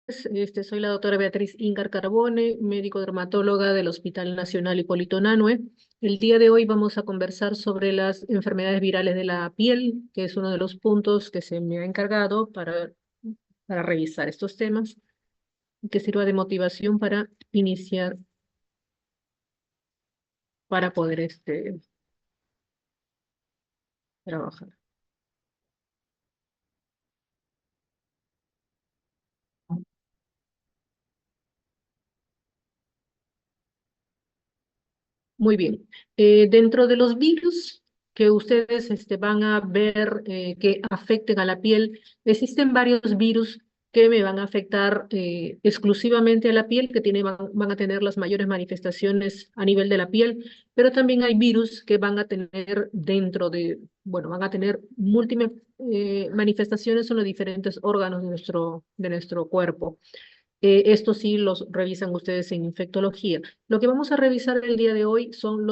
Soy la doctora Beatriz Ingar Carbone, médico dermatóloga del Hospital Nacional Hipólito Unanue. El día de hoy vamos a conversar sobre las enfermedades virales de la piel, que es uno de los puntos que se me ha encargado para revisar estos temas y que sirva de motivación para iniciar, para poder trabajar. Muy bien. Dentro de los virus que ustedes van a ver que afecten a la piel, existen varios virus que me van a afectar exclusivamente a la piel, que van a tener las mayores manifestaciones a nivel de la piel, pero también hay virus que van a tener bueno, van a tener múltiples manifestaciones en los diferentes órganos de nuestro cuerpo. Esto sí los revisan ustedes en infectología. Lo que vamos a revisar el día de hoy son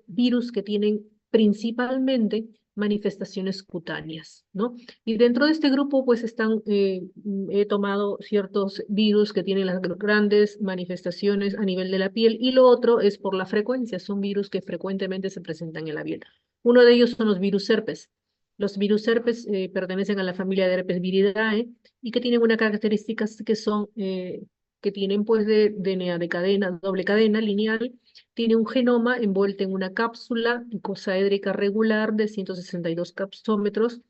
virus que tienen principalmente manifestaciones cutáneas, ¿no? Y dentro de este grupo, pues he tomado ciertos virus que tienen las grandes manifestaciones a nivel de la piel, y lo otro es por la frecuencia, son virus que frecuentemente se presentan en la piel. Uno de ellos son los virus herpes. Los virus herpes pertenecen a la familia de herpes viridae y que tienen unas características que tienen pues de DNA de cadena, doble cadena lineal, tiene un genoma envuelto en una cápsula icosaédrica regular de 162 capsómetros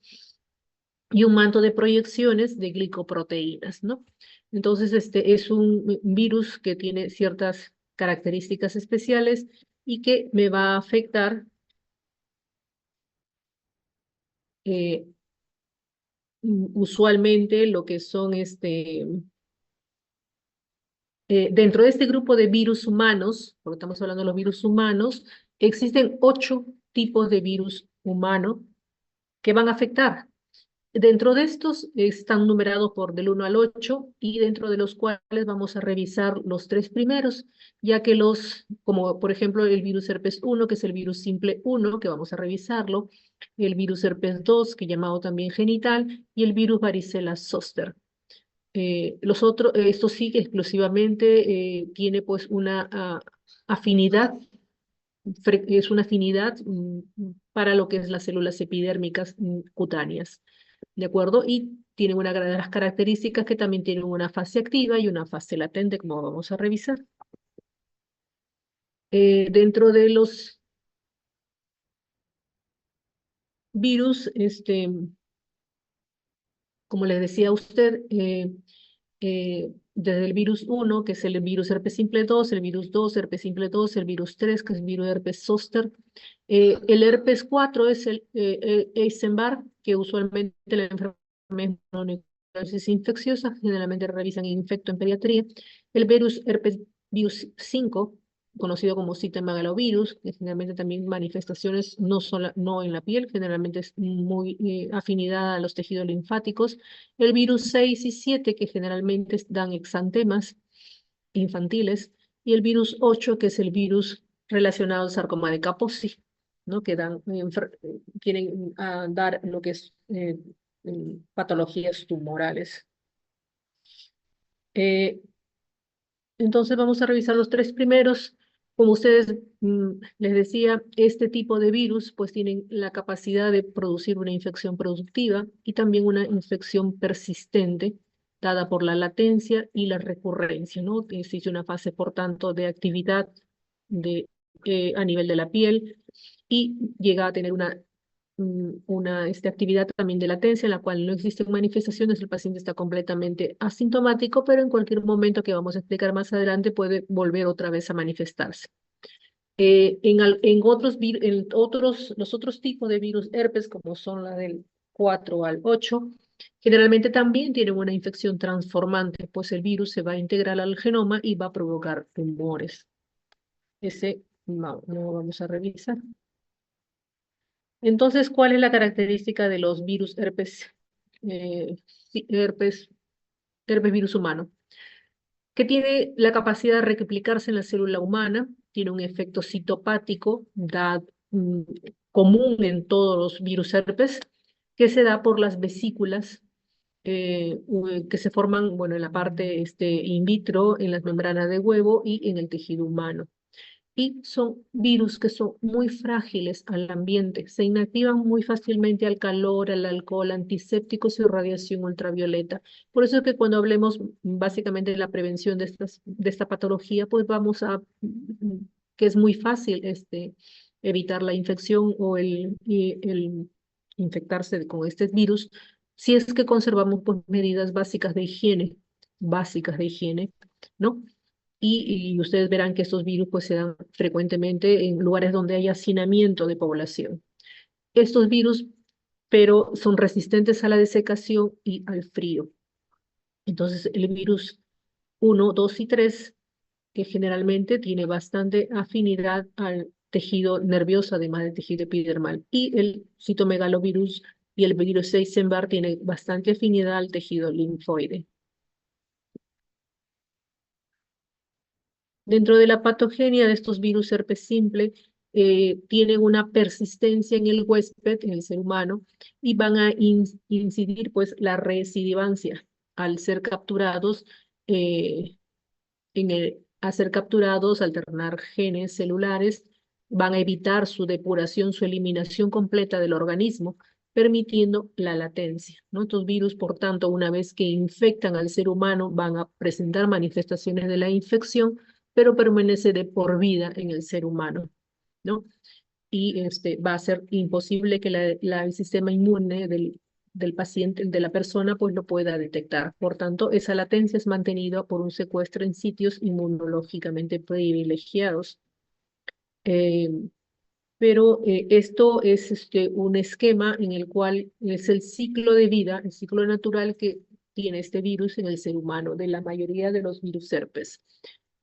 y un manto de proyecciones de glicoproteínas, ¿no? Entonces, este es un virus que tiene ciertas características especiales y que me va a afectar eh, usualmente lo que son dentro de este grupo de virus humanos, porque estamos hablando de los virus humanos, existen 8 tipos de virus humano que van a afectar. Dentro de estos están numerados por del 1 al 8 y dentro de los cuales vamos a revisar los 3 primeros, ya que como por ejemplo el virus herpes 1, que es el virus simple 1, que vamos a revisarlo, el virus herpes 2, que llamado también genital, y el virus varicela zoster. Esto sí que exclusivamente tiene pues una afinidad, es una afinidad para lo que es las células epidérmicas cutáneas, ¿de acuerdo? Y tienen una de las características que también tienen una fase activa y una fase latente, como vamos a revisar. Dentro de los virus, como les decía a usted, desde el virus 1, que es el virus herpes simple 2, el virus 2, herpes simple 2, el virus 3, que es el virus herpes zóster. El herpes 4 es el Epstein-Barr, que usualmente la enfermedad es infecciosa, generalmente realizan infecto en pediatría. El virus herpes virus 5, conocido como citomegalovirus, que generalmente también manifestaciones no en la piel, generalmente es muy afinidad a los tejidos linfáticos. El virus 6 y 7, que generalmente dan exantemas infantiles, y el virus 8, que es el virus relacionado al sarcoma de Kaposi, ¿no? Que quieren dar lo que es patologías tumorales. Eh, entonces vamos a revisar los 3 primeros. Como ustedes les decía, este tipo de virus pues tienen la capacidad de producir una infección productiva y también una infección persistente, dada por la latencia y la recurrencia, ¿no? Existe una fase, por tanto, de actividad a nivel de la piel y llega a tener una actividad también de latencia en la cual no existen manifestaciones, el paciente está completamente asintomático, pero en cualquier momento que vamos a explicar más adelante puede volver otra vez a manifestarse. Los otros tipos de virus herpes, como son la del 4 al 8, generalmente también tienen una infección transformante, pues el virus se va a integrar al genoma y va a provocar tumores. Ese no lo vamos a revisar. Entonces, ¿cuál es la característica de los virus eh, sí, herpes virus humano? Que tiene la capacidad de replicarse en la célula humana, tiene un efecto citopático, mm, común en todos los virus herpes, que se da por las vesículas que se forman, bueno, en la parte in vitro, en las membranas de huevo y en el tejido humano. Y son virus que son muy frágiles al ambiente, se inactivan muy fácilmente al calor, al alcohol, antisépticos y radiación ultravioleta. Por eso es que cuando hablemos básicamente de la prevención de esta patología, pues vamos a, que es muy fácil evitar la infección o el infectarse con este virus, si es que conservamos pues, medidas básicas de higiene, ¿no? Y ustedes verán que estos virus pues, se dan frecuentemente en lugares donde hay hacinamiento de población. Estos virus, pero son resistentes a la desecación y al frío. Entonces, el virus 1, 2 y 3, que generalmente tiene bastante afinidad al tejido nervioso, además del tejido epidermal. Y el citomegalovirus y el virus Epstein-Barr tiene bastante afinidad al tejido linfoide. Dentro de la patogenia de estos virus herpes simple, tienen una persistencia en el huésped, en el ser humano, y van a incidir pues la recidivancia al ser capturados, a ser capturados, alternar genes celulares, van a evitar su depuración, su eliminación completa del organismo, permitiendo la latencia, ¿no? Estos virus, por tanto, una vez que infectan al ser humano, van a presentar manifestaciones de la infección, pero permanece de por vida en el ser humano, ¿no? Y va a ser imposible que el sistema inmune del paciente, de la persona, pues lo pueda detectar. Por tanto, esa latencia es mantenida por un secuestro en sitios inmunológicamente privilegiados. Eh, pero esto es un esquema en el cual es el ciclo de vida, el ciclo natural que tiene este virus en el ser humano, de la mayoría de los virus herpes.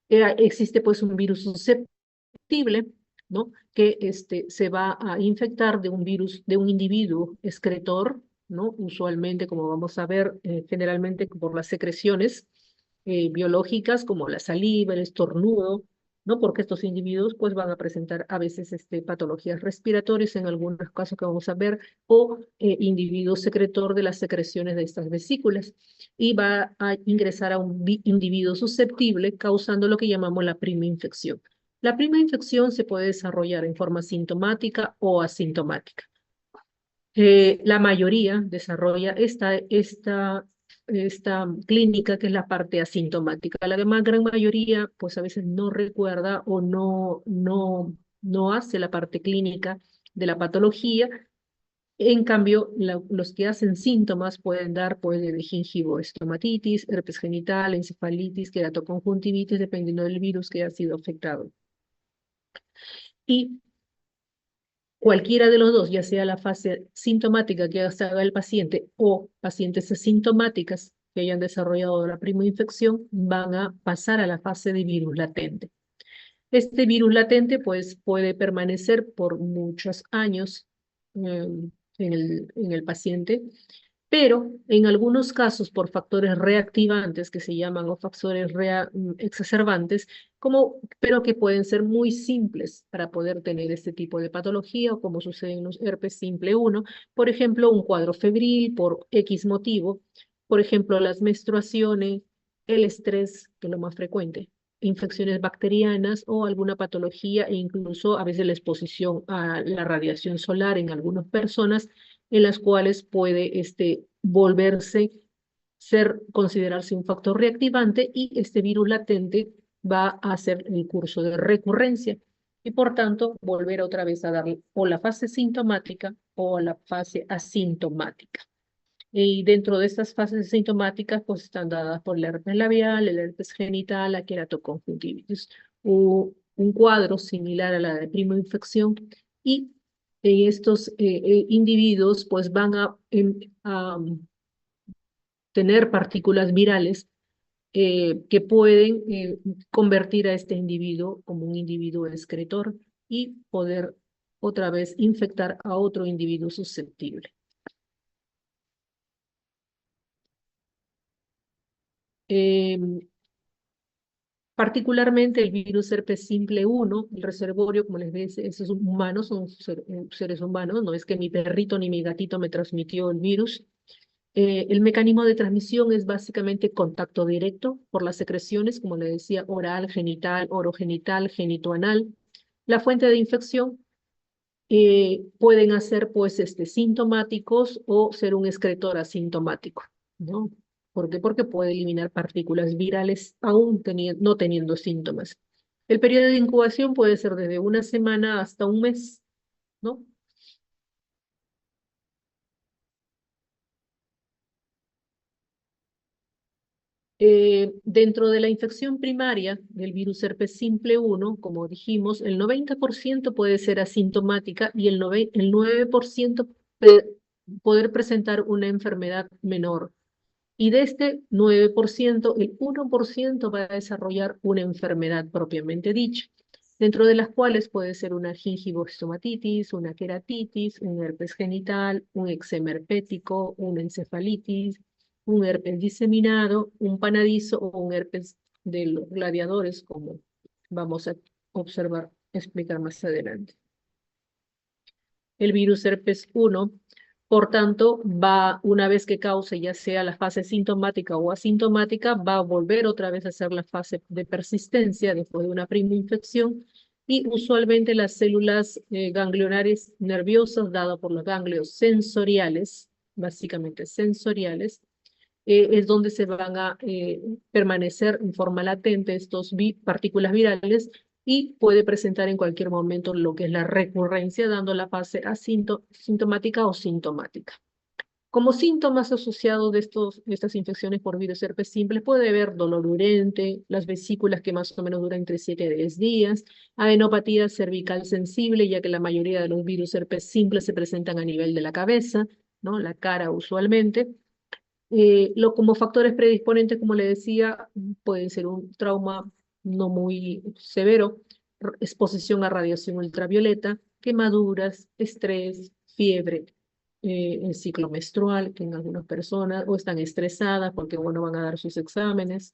Existe pues un virus susceptible, ¿no? Que se va a infectar de un virus, de un individuo excretor, ¿no? Usualmente, como vamos a ver, generalmente por las secreciones biológicas, como la saliva, el estornudo, ¿no? Porque estos individuos pues van a presentar a veces patologías respiratorias en algunos casos que vamos a ver, o individuo secretor de las secreciones de estas vesículas, y va a ingresar a un individuo susceptible, causando lo que llamamos la prima infección. La prima infección se puede desarrollar en forma sintomática o asintomática. La mayoría desarrolla esta clínica que es la parte asintomática. La gran mayoría, pues a veces no recuerda o no hace la parte clínica de la patología. En cambio, los que hacen síntomas pueden dar pues, de gingivoestomatitis, herpes genital, encefalitis, queratoconjuntivitis, dependiendo del virus que ha sido afectado. Y cualquiera de los dos, ya sea la fase sintomática que haga el paciente o pacientes asintomáticas que hayan desarrollado la primoinfección, van a pasar a la fase de virus latente. Este virus latente pues, puede permanecer por muchos años en el paciente, pero en algunos casos por factores reactivantes que se llaman o factores exacerbantes, pero que pueden ser muy simples para poder tener este tipo de patología o como sucede en los herpes simple 1, por ejemplo, un cuadro febril por X motivo, por ejemplo, las menstruaciones, el estrés, que es lo más frecuente, infecciones bacterianas o alguna patología e incluso a veces la exposición a la radiación solar en algunas personas en las cuales puede considerarse un factor reactivante y este virus latente va a hacer el curso de recurrencia y por tanto volver otra vez a darle o la fase sintomática o la fase asintomática. Y dentro de estas fases sintomáticas, pues están dadas por el herpes labial, el herpes genital, la queratoconjuntivitis, un cuadro similar a la de primoinfección, y estos individuos pues van a tener partículas virales que pueden convertir a este individuo como un individuo excretor y poder otra vez infectar a otro individuo susceptible. Particularmente el virus herpes simple 1, el reservorio, como les dice, esos humanos son seres humanos, no es que mi perrito ni mi gatito me transmitió el virus. El mecanismo de transmisión es básicamente contacto directo por las secreciones, como le decía, oral, genital, orogenital, genitoanal. La fuente de infección pueden ser pues sintomáticos o ser un excretor asintomático, ¿no? ¿Por qué? Porque puede eliminar partículas virales aún no teniendo síntomas. El periodo de incubación puede ser desde una semana hasta un mes, ¿no? Dentro de la infección primaria del virus herpes simple 1, como dijimos, el 90% puede ser asintomática y el 9% poder presentar una enfermedad menor. Y de este 9%, el 1% va a desarrollar una enfermedad propiamente dicha, dentro de las cuales puede ser una gingivostomatitis, una queratitis, un herpes genital, un eczema herpético, una encefalitis, un herpes diseminado, un panadizo o un herpes de los gladiadores, como vamos a observar, explicar más adelante. El virus herpes 1, por tanto, una vez que cause ya sea la fase sintomática o asintomática, va a volver otra vez a ser la fase de persistencia después de una primera infección y usualmente las células ganglionares nerviosas dadas por los ganglios sensoriales, básicamente sensoriales, es donde se van a permanecer en forma latente estos partículas virales y puede presentar en cualquier momento lo que es la recurrencia, dando la fase asintomática o sintomática. Como síntomas asociados de estas infecciones por virus herpes simples puede haber dolor urente, las vesículas que más o menos duran entre 7 a 10 días, adenopatía cervical sensible, ya que la mayoría de los virus herpes simples se presentan a nivel de la cabeza, ¿no? La cara usualmente. Como factores predisponentes, como le decía, pueden ser un trauma no muy severo, exposición a radiación ultravioleta, quemaduras, estrés, fiebre, el ciclo menstrual, que en algunas personas o están estresadas porque, bueno, van a dar sus exámenes.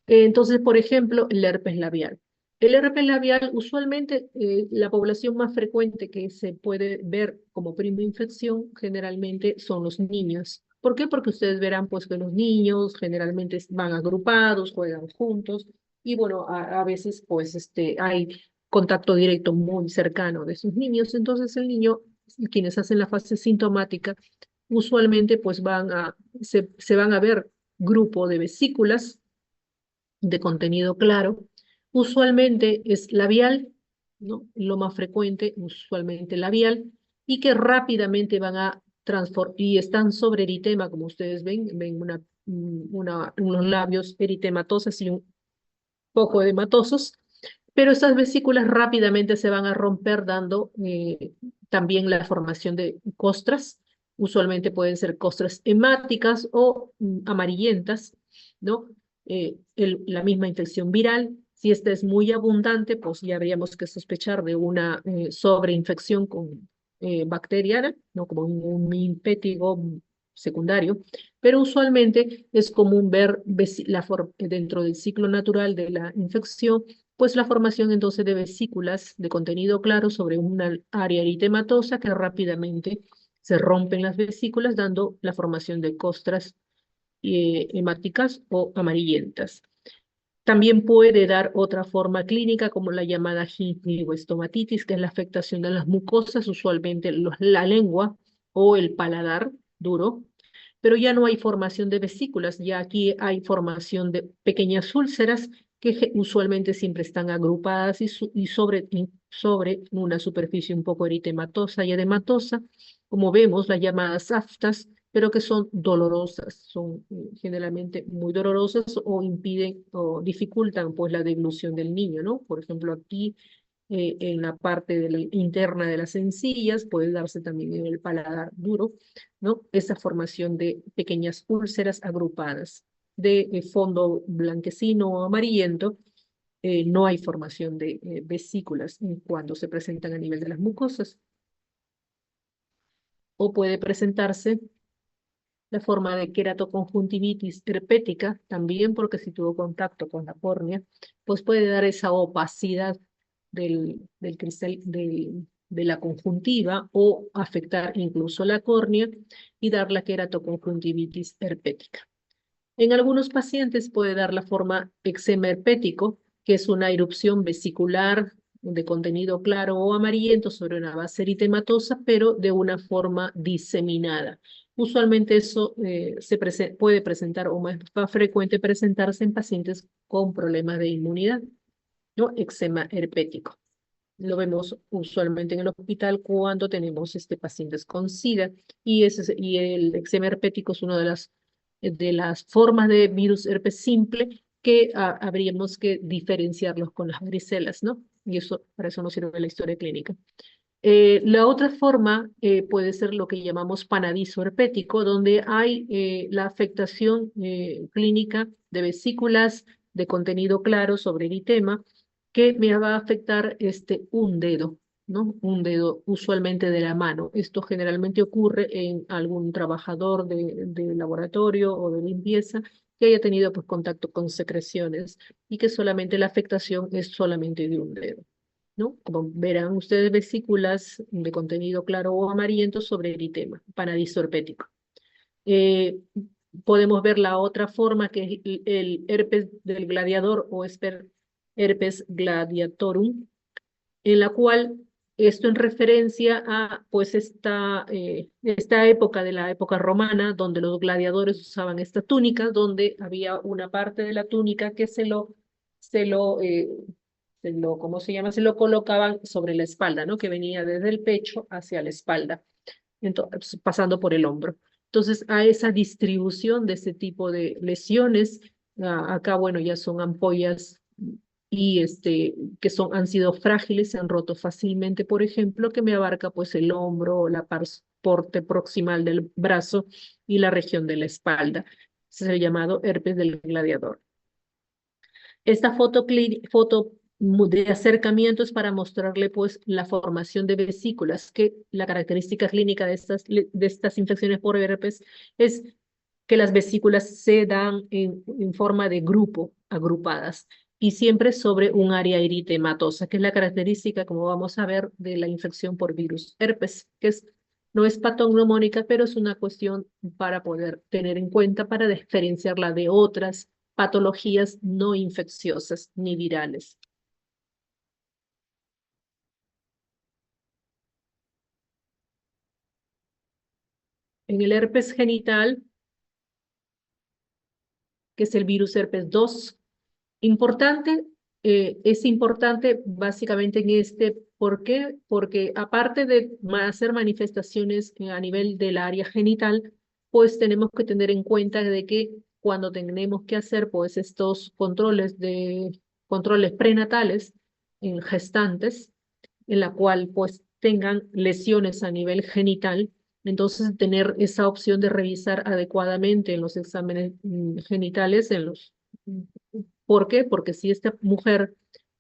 Entonces, por ejemplo, el herpes labial. El herpes labial, usualmente, la población más frecuente que se puede ver como prima infección generalmente son los niños. ¿Por qué? Porque ustedes verán pues que los niños generalmente van agrupados, juegan juntos y bueno, a veces pues hay contacto directo muy cercano de sus niños. Entonces el niño, quienes hacen la fase sintomática, usualmente pues se van a ver grupo de vesículas de contenido claro. Usualmente es labial, ¿no? Lo más frecuente, usualmente labial, y que rápidamente van a transformar, y están sobre eritema, como ustedes ven unos labios eritematosos y un poco edematosos, pero estas vesículas rápidamente se van a romper dando también la formación de costras. Usualmente pueden ser costras hemáticas o amarillentas, ¿no? La misma infección viral. Si esta es muy abundante, pues ya habríamos que sospechar de una sobreinfección con bacteriana, ¿no? Como un impétigo secundario, pero usualmente es común ver dentro del ciclo natural de la infección, pues la formación entonces de vesículas de contenido claro sobre una área eritematosa que rápidamente se rompen las vesículas, dando la formación de costras hemáticas o amarillentas. También puede dar otra forma clínica como la llamada gingivoestomatitis, que es la afectación de las mucosas, usualmente la lengua o el paladar duro, pero ya no hay formación de vesículas, ya aquí hay formación de pequeñas úlceras que usualmente siempre están agrupadas sobre una superficie un poco eritematosa y edematosa, como vemos, las llamadas aftas, pero que son dolorosas, son generalmente muy dolorosas o impiden o dificultan pues la deglución del niño, ¿no? Por ejemplo, aquí en la parte interna de las encías puede darse también en el paladar duro, ¿no? Esa formación de pequeñas úlceras agrupadas de fondo blanquecino o amarillento. No hay formación de vesículas cuando se presentan a nivel de las mucosas. O puede presentarse la forma de queratoconjuntivitis herpética, también porque si tuvo contacto con la córnea, pues puede dar esa opacidad del cristal, de la conjuntiva o afectar incluso la córnea y dar la queratoconjuntivitis herpética. En algunos pacientes puede dar la forma eczema herpético, que es una erupción vesicular de contenido claro o amarillento sobre una base eritematosa, pero de una forma diseminada. Usualmente eso puede presentar o más frecuente presentarse en pacientes con problemas de inmunidad, ¿no? Eczema herpético. Lo vemos usualmente en el hospital cuando tenemos pacientes con SIDA y el eczema herpético es una de las formas de virus herpes simple que habríamos que diferenciarlos con las varicelas, ¿no? Y eso, para eso nos sirve la historia clínica. La otra forma puede ser lo que llamamos panadizo herpético, donde hay la afectación clínica de vesículas de contenido claro sobre eritema que me va a afectar un dedo, ¿no? Un dedo usualmente de la mano. Esto generalmente ocurre en algún trabajador de laboratorio o de limpieza que haya tenido pues, contacto con secreciones y que solamente la afectación es solamente de un dedo, ¿no? Como verán ustedes vesículas de contenido claro o amarillento sobre eritema, panadizo herpético. Eh, Podemos ver la otra forma que es el herpes del gladiador o herpes gladiatorum, en la cual esto en referencia a pues esta época de la época romana, donde los gladiadores usaban esta túnica, donde había una parte de la túnica que se lo, eh, ¿cómo se llama? Se lo colocaban sobre la espalda, ¿no? Que venía desde el pecho hacia la espalda, entonces, pasando por el hombro. Entonces, a esa distribución de este tipo de lesiones, acá, bueno, ya son ampollas y que han sido frágiles, se han roto fácilmente, por ejemplo, que me abarca pues el hombro, la parte proximal del brazo y la región de la espalda. Ese es el llamado herpes del gladiador. Esta foto de acercamiento es para mostrarle pues la formación de vesículas, que la característica clínica de estas infecciones por herpes es que las vesículas se dan en forma de grupo, agrupadas, y siempre sobre un área eritematosa, que es la característica, como vamos a ver, de la infección por virus herpes, no es patognomónica, pero es una cuestión para poder tener en cuenta para diferenciarla de otras patologías no infecciosas ni virales. En el herpes genital, que es el virus herpes 2, importante, es importante básicamente en ¿por qué? Porque aparte de hacer manifestaciones a nivel del área genital, pues tenemos que tener en cuenta de que cuando tenemos que hacer pues estos controles prenatales en gestantes, en la cual pues tengan lesiones a nivel genital, entonces tener esa opción de revisar adecuadamente en los exámenes genitales, ¿por qué? Porque si esta mujer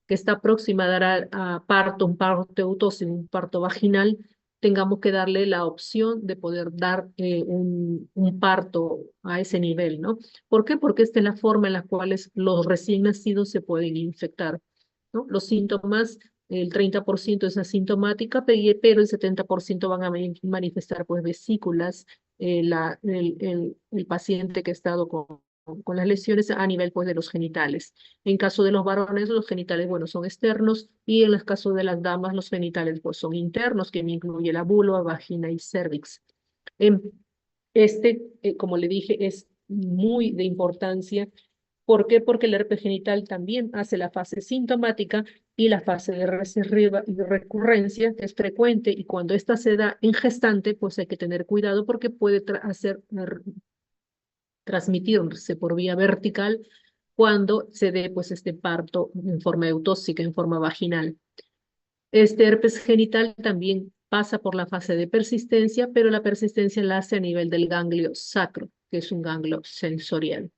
que está próxima a dar a parto, un parto eutóxico, un parto vaginal, tengamos que darle la opción de poder dar un parto a ese nivel, ¿no? ¿Por qué? Porque esta es la forma en la cual los recién nacidos se pueden infectar, ¿no? Los síntomas, el 30% es asintomática, pero el 70% van a manifestar pues vesículas, el paciente que ha estado con las lesiones a nivel pues de los genitales. En caso de los varones, los genitales, bueno, son externos y en el caso de las damas, los genitales pues son internos, que me incluye la vulva, vagina y cervix. Em, como le dije, es muy de importancia. ¿Por qué? Porque el herpes genital también hace la fase sintomática y la fase de recidiva y de recurrencia, que es frecuente, y cuando esta se da en gestante, pues hay que tener cuidado porque puede transmitirse por vía vertical cuando se dé pues este parto en forma eutóxica, en forma vaginal. Este herpes genital también pasa por la fase de persistencia, pero la persistencia la hace a nivel del ganglio sacro, que es un ganglio sensorial.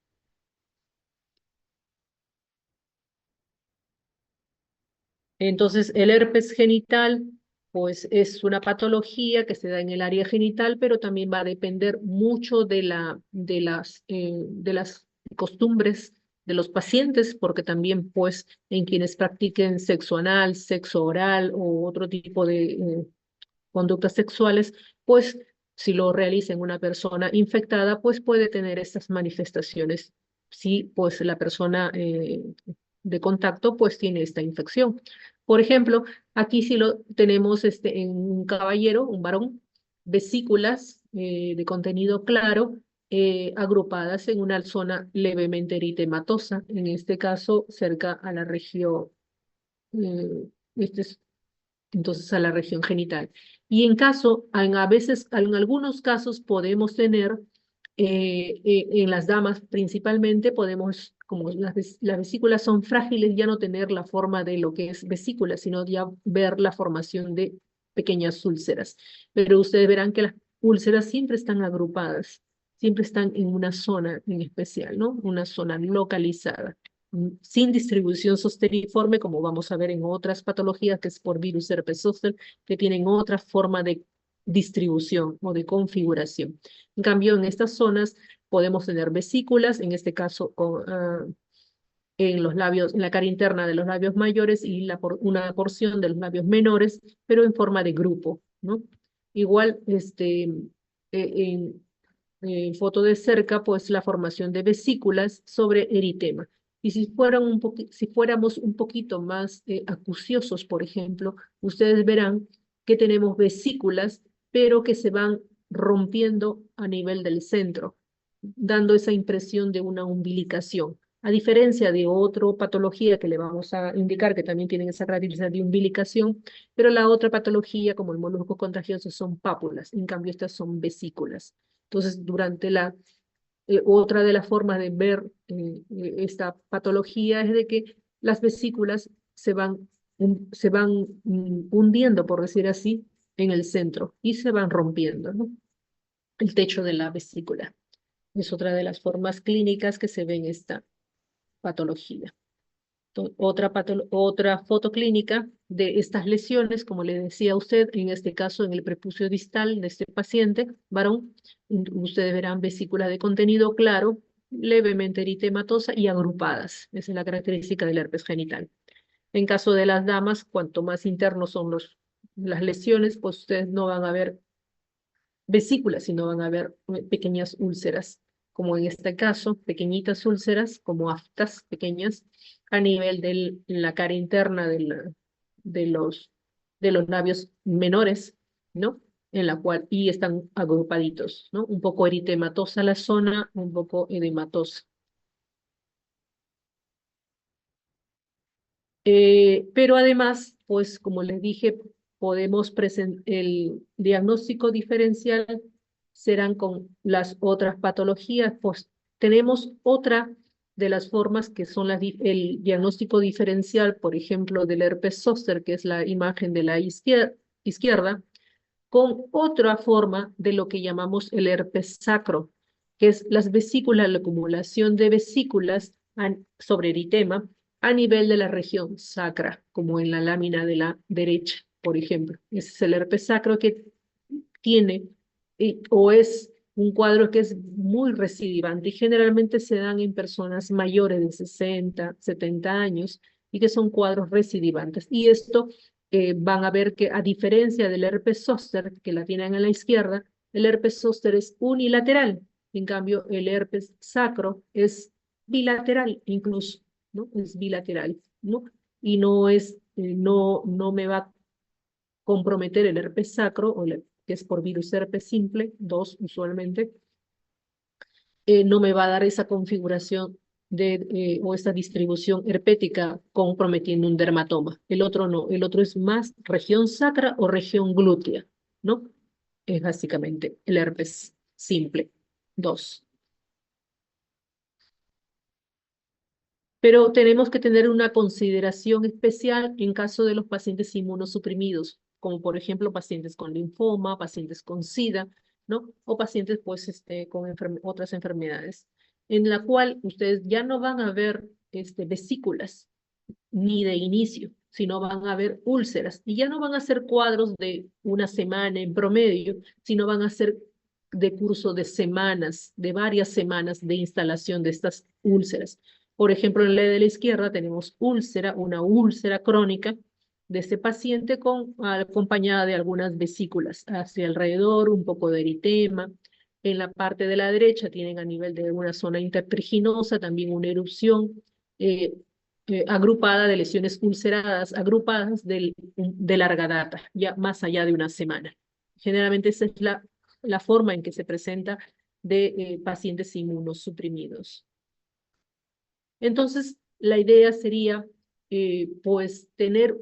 Entonces, el herpes genital, pues es una patología que se da en el área genital, pero también va a depender mucho de las costumbres de los pacientes, porque también pues en quienes practiquen sexo anal, sexo oral o otro tipo de conductas sexuales, pues si lo realiza en una persona infectada, pues puede tener estas manifestaciones si pues la persona de contacto pues tiene esta infección. Por ejemplo, aquí sí lo tenemos en un caballero, un varón, vesículas de contenido claro agrupadas en una zona levemente eritematosa, en este caso cerca a la región, eh, este es entonces a la región genital. Y a veces, en algunos casos podemos tener, en las damas principalmente, podemos, como las vesículas son frágiles, ya no tener la forma de lo que es vesícula, sino ya ver la formación de pequeñas úlceras. Pero ustedes verán que las úlceras siempre están agrupadas, siempre están en una zona en especial, ¿no? Una zona localizada sin distribución zosteriforme, como vamos a ver en otras patologías, que es por virus herpes zóster, que tienen otra forma de distribución o de configuración. En cambio, en estas zonas podemos tener vesículas, en este caso en los labios, en la cara interna de los labios mayores y una porción de los labios menores, pero en forma de grupo, ¿no? Igual, en foto de cerca, pues la formación de vesículas sobre eritema. Y si fuéramos un poquito más acuciosos, por ejemplo, ustedes verán que tenemos vesículas, pero que se van rompiendo a nivel del centro, dando esa impresión de una umbilicación. A diferencia de otra patología que le vamos a indicar que también tienen esa característica de umbilicación, pero la otra patología, como el molusco contagioso, son pápulas, en cambio estas son vesículas. Entonces, otra de las formas de ver esta patología es de que las vesículas se van hundiendo, por decir así, en el centro y se van rompiendo, ¿no? El techo de la vesícula. Es otra de las formas clínicas que se ve en esta patología. Otra foto clínica de estas lesiones, como le decía a usted, en este caso en el prepucio distal de este paciente, varón, ustedes verán vesículas de contenido claro, levemente eritematosa y agrupadas. Esa es la característica del herpes genital. En caso de las damas, cuanto más internos son las lesiones, pues ustedes no van a ver vesículas, sino van a ver pequeñas úlceras, como en este caso, pequeñitas úlceras, como aftas pequeñas, a nivel de la cara interna de los, de los labios menores, ¿no? En la cual, y están agrupaditos, ¿no? Un poco eritematosa la zona, un poco edematosa. Pero además, pues como les dije, podemos presentar el diagnóstico diferencial serán con las otras patologías, pues tenemos otra de las formas que son el diagnóstico diferencial, por ejemplo, del herpes zóster, que es la imagen de la izquierda, con otra forma de lo que llamamos el herpes sacro, que es las vesículas, la acumulación de vesículas sobre eritema a nivel de la región sacra, como en la lámina de la derecha, por ejemplo. Ese es el herpes sacro que tiene o es un cuadro que es muy recidivante y generalmente se dan en personas mayores de 60, 70 años y que son cuadros recidivantes. Y esto van a ver que a diferencia del herpes zóster, que la tienen a la izquierda, el herpes zóster es unilateral. En cambio, el herpes sacro es bilateral incluso, ¿no? Es bilateral, ¿no? Y no me va a comprometer el herpes sacro, que es por virus herpes simple, 2 usualmente, no me va a dar esa configuración o esta distribución herpética comprometiendo un dermatoma. El otro no, el otro es más región sacra o región glútea, ¿no? Es básicamente el herpes simple, 2. Pero tenemos que tener una consideración especial en caso de los pacientes inmunosuprimidos, como por ejemplo pacientes con linfoma, pacientes con SIDA, ¿no? O pacientes pues con otras enfermedades, en la cual ustedes ya no van a ver vesículas ni de inicio, sino van a ver úlceras y ya no van a ser cuadros de una semana en promedio, sino van a ser de curso de semanas, de varias semanas de instalación de estas úlceras. Por ejemplo, en la de la izquierda tenemos una úlcera crónica de este paciente acompañada de algunas vesículas hacia alrededor, un poco de eritema. En la parte de la derecha tienen a nivel de una zona intertriginosa también una erupción eh, agrupada de lesiones ulceradas, agrupadas de larga data, ya más allá de una semana. Generalmente esa es la forma en que se presenta de pacientes inmunosuprimidos. Entonces, la idea sería, pues, tener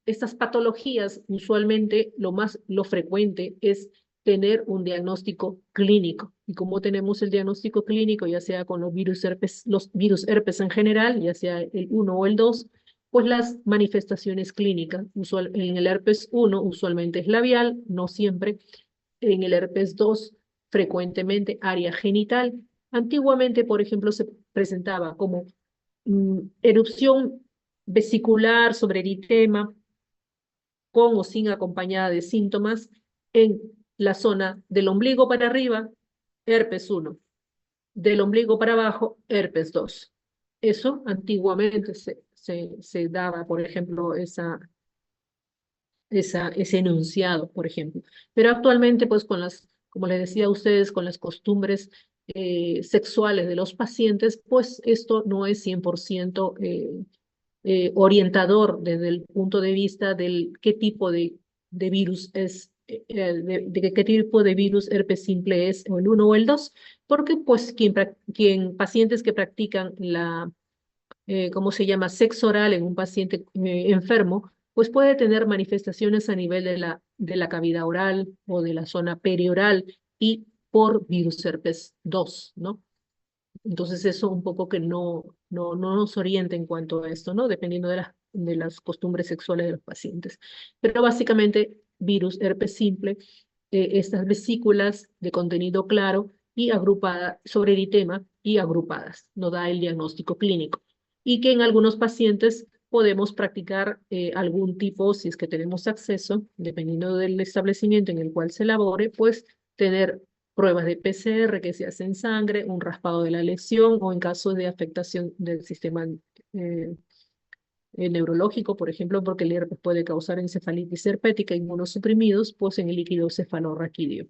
estas patologías, usualmente lo frecuente es tener un diagnóstico clínico. Y como tenemos el diagnóstico clínico, ya sea con los virus herpes en general, ya sea el uno o el 2, pues las manifestaciones clínicas. En el herpes 1 usualmente es labial, no siempre. En el herpes 2 frecuentemente área genital. Antiguamente, por ejemplo, se presentaba como erupción vesicular sobre eritema, con o sin acompañada de síntomas, en la zona del ombligo para arriba, herpes 1, del ombligo para abajo, herpes 2. Eso antiguamente se daba, por ejemplo, ese enunciado, por ejemplo. Pero actualmente, pues como les decía a ustedes, con las costumbres sexuales de los pacientes, pues esto no es 100% orientador desde el punto de vista del qué tipo de virus es, de qué tipo de virus herpes simple es, o el uno o el 2, porque pues pacientes que practican ¿cómo se llama?, sexo oral en un paciente enfermo, pues puede tener manifestaciones a nivel de la cavidad oral o de la zona perioral y por virus herpes 2, ¿no? Entonces eso un poco que no nos orienta en cuanto a esto, ¿no? Dependiendo de las costumbres sexuales de los pacientes. Pero básicamente virus herpes simple, estas vesículas de contenido claro y agrupadas sobre eritema y agrupadas, no da el diagnóstico clínico. Y que en algunos pacientes podemos practicar algún tipo, si es que tenemos acceso, dependiendo del establecimiento en el cual se elabore, pues tener pruebas de PCR que se hacen en sangre, un raspado de la lesión o en caso de afectación del sistema eh, neurológico, por ejemplo, porque el herpes puede causar encefalitis herpética, inmunosuprimidos, pues en el líquido cefalorraquídeo.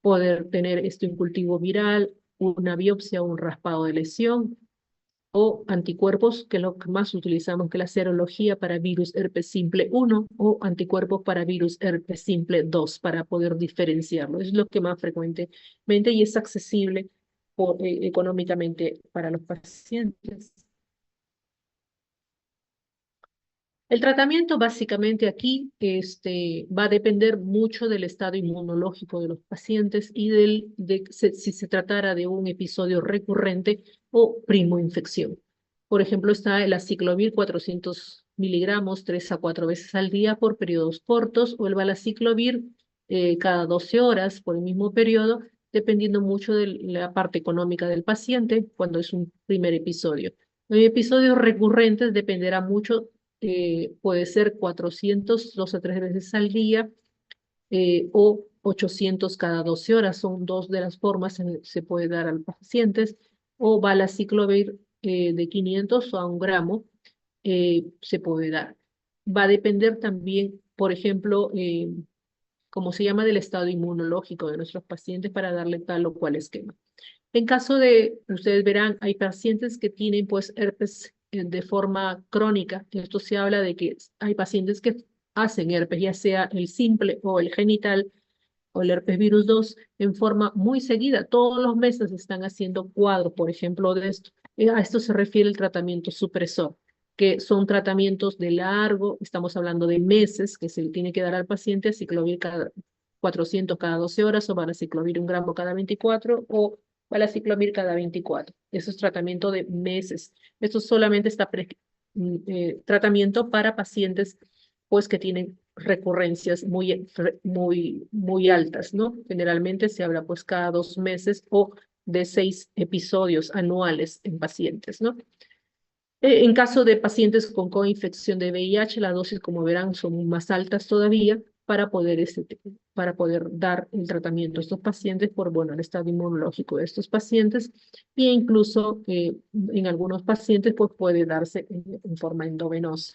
Poder tener un cultivo viral, una biopsia o un raspado de lesión, o anticuerpos, que es lo que más utilizamos, que es la serología para virus herpes simple 1 o anticuerpos para virus herpes simple 2 para poder diferenciarlo. Es lo que más frecuentemente y es accesible económicamente para los pacientes. El tratamiento básicamente aquí va a depender mucho del estado inmunológico de los pacientes y si se tratara de un episodio recurrente o primoinfección. Por ejemplo, está el aciclovir 400 miligramos 3 a 4 veces al día por periodos cortos o el valaciclovir cada 12 horas por el mismo periodo, dependiendo mucho de la parte económica del paciente cuando es un primer episodio. En episodios recurrentes dependerá mucho, puede ser 400 2 a 3 veces al día o 800 cada 12 horas. Son dos de las formas en que se puede dar a los pacientes. O valaciclovir de 500 a 1 gramo se puede dar. Va a depender también, por ejemplo, como se llama, del estado inmunológico de nuestros pacientes para darle tal o cual esquema. En caso de, ustedes verán, hay pacientes que tienen pues herpes de forma crónica. Esto se habla de que hay pacientes que hacen herpes, ya sea el simple o el genital o el herpes virus 2 en forma muy seguida. Todos los meses están haciendo cuadros, por ejemplo, de esto. A esto se refiere el tratamiento supresor, que son tratamientos de largo, estamos hablando de meses, que se le tiene que dar al paciente aciclovir cada 400 cada 12 horas o valaciclovir 1 gramo cada 24 o valaciclovir cada 24. Eso es tratamiento de meses. Esto solamente está tratamiento para pacientes pues que tienen recurrencias muy altas, ¿no? Generalmente se habla pues cada 2 meses o de 6 episodios anuales en pacientes, ¿no? En caso de pacientes con coinfección de VIH, las dosis, como verán, son más altas todavía para poder dar el tratamiento a estos pacientes por, bueno, el estado inmunológico de estos pacientes, e incluso en algunos pacientes pues puede darse en forma endovenosa.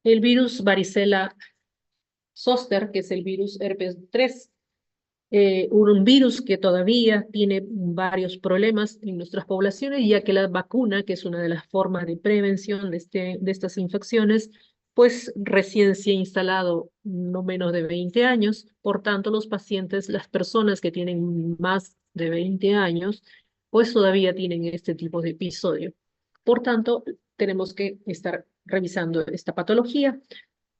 El virus varicela zoster, que es el virus herpes 3, un virus que todavía tiene varios problemas en nuestras poblaciones, ya que la vacuna, que es una de las formas de prevención de estas infecciones, pues recién se ha instalado no menos de 20 años. Por tanto, los pacientes, las personas que tienen más de 20 años, pues todavía tienen este tipo de episodio. Por tanto, tenemos que estar revisando esta patología.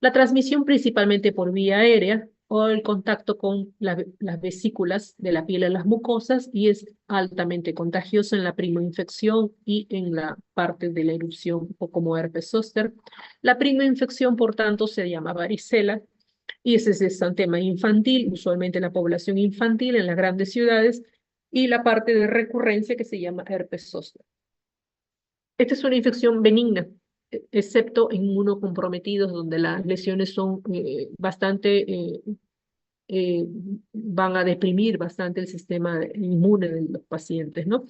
La transmisión principalmente por vía aérea o el contacto con las vesículas de la piel en las mucosas, y es altamente contagioso en la primoinfección y en la parte de la erupción o como herpes zóster. La primoinfección, por tanto, se llama varicela y ese es el tema infantil, usualmente en la población infantil en las grandes ciudades, y la parte de recurrencia que se llama herpes zóster. Esta es una infección benigna, excepto en inmunocomprometidos, donde las lesiones son eh, van a deprimir bastante el sistema inmune de los pacientes, ¿no?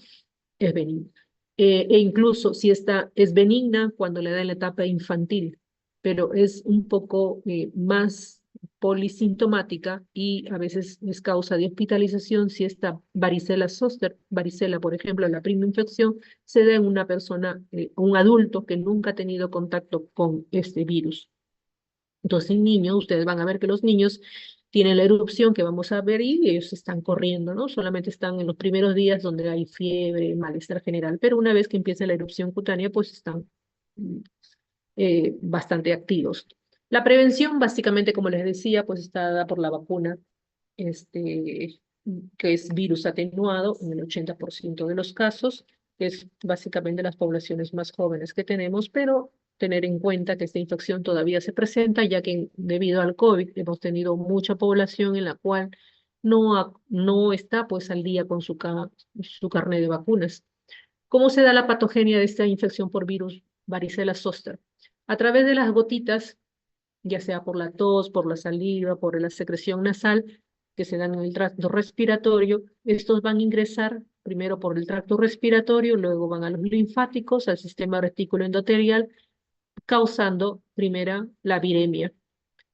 Es benigna. E incluso si esta es benigna cuando le da en la etapa infantil, pero es un poco más polisintomática y a veces es causa de hospitalización si esta varicela zoster, varicela, por ejemplo, la primera infección, se da en una persona, un adulto que nunca ha tenido contacto con este virus. Entonces, en niños, ustedes van a ver que los niños tienen la erupción que vamos a ver y ellos están corriendo, ¿no? Solamente están en los primeros días donde hay fiebre, malestar general, pero una vez que empieza la erupción cutánea, pues están mm, bastante activos. La prevención, básicamente, como les decía, pues está dada por la vacuna, este, que es virus atenuado en el 80% de los casos, que es básicamente las poblaciones más jóvenes que tenemos, pero tener en cuenta que esta infección todavía se presenta, ya que debido al COVID hemos tenido mucha población en la cual no está pues al día con su carnet de vacunas. ¿Cómo se da la patogenia de esta infección por virus varicela zoster? A través de las gotitas, ya sea por la tos, por la saliva, por la secreción nasal que se dan en el tracto respiratorio. Estos van a ingresar primero por el tracto respiratorio, luego van a los linfáticos, al sistema retículo endotelial, causando primera la viremia.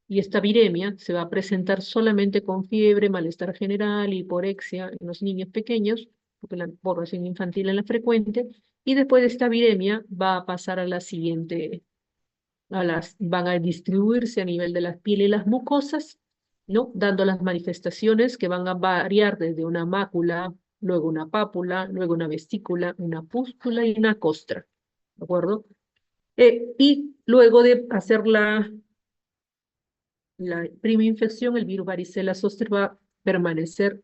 Y esta viremia se va a presentar solamente con fiebre, malestar general, hiporexia en los niños pequeños, porque la población infantil es la frecuente, y después de esta viremia va a pasar a la siguiente, van a distribuirse a nivel de la piel y las mucosas, ¿no? Dando las manifestaciones que van a variar desde una mácula, luego una pápula, luego una vesícula, una pústula y una costra, ¿de acuerdo? Y luego de hacer la prima infección, el virus varicela zoster va a permanecer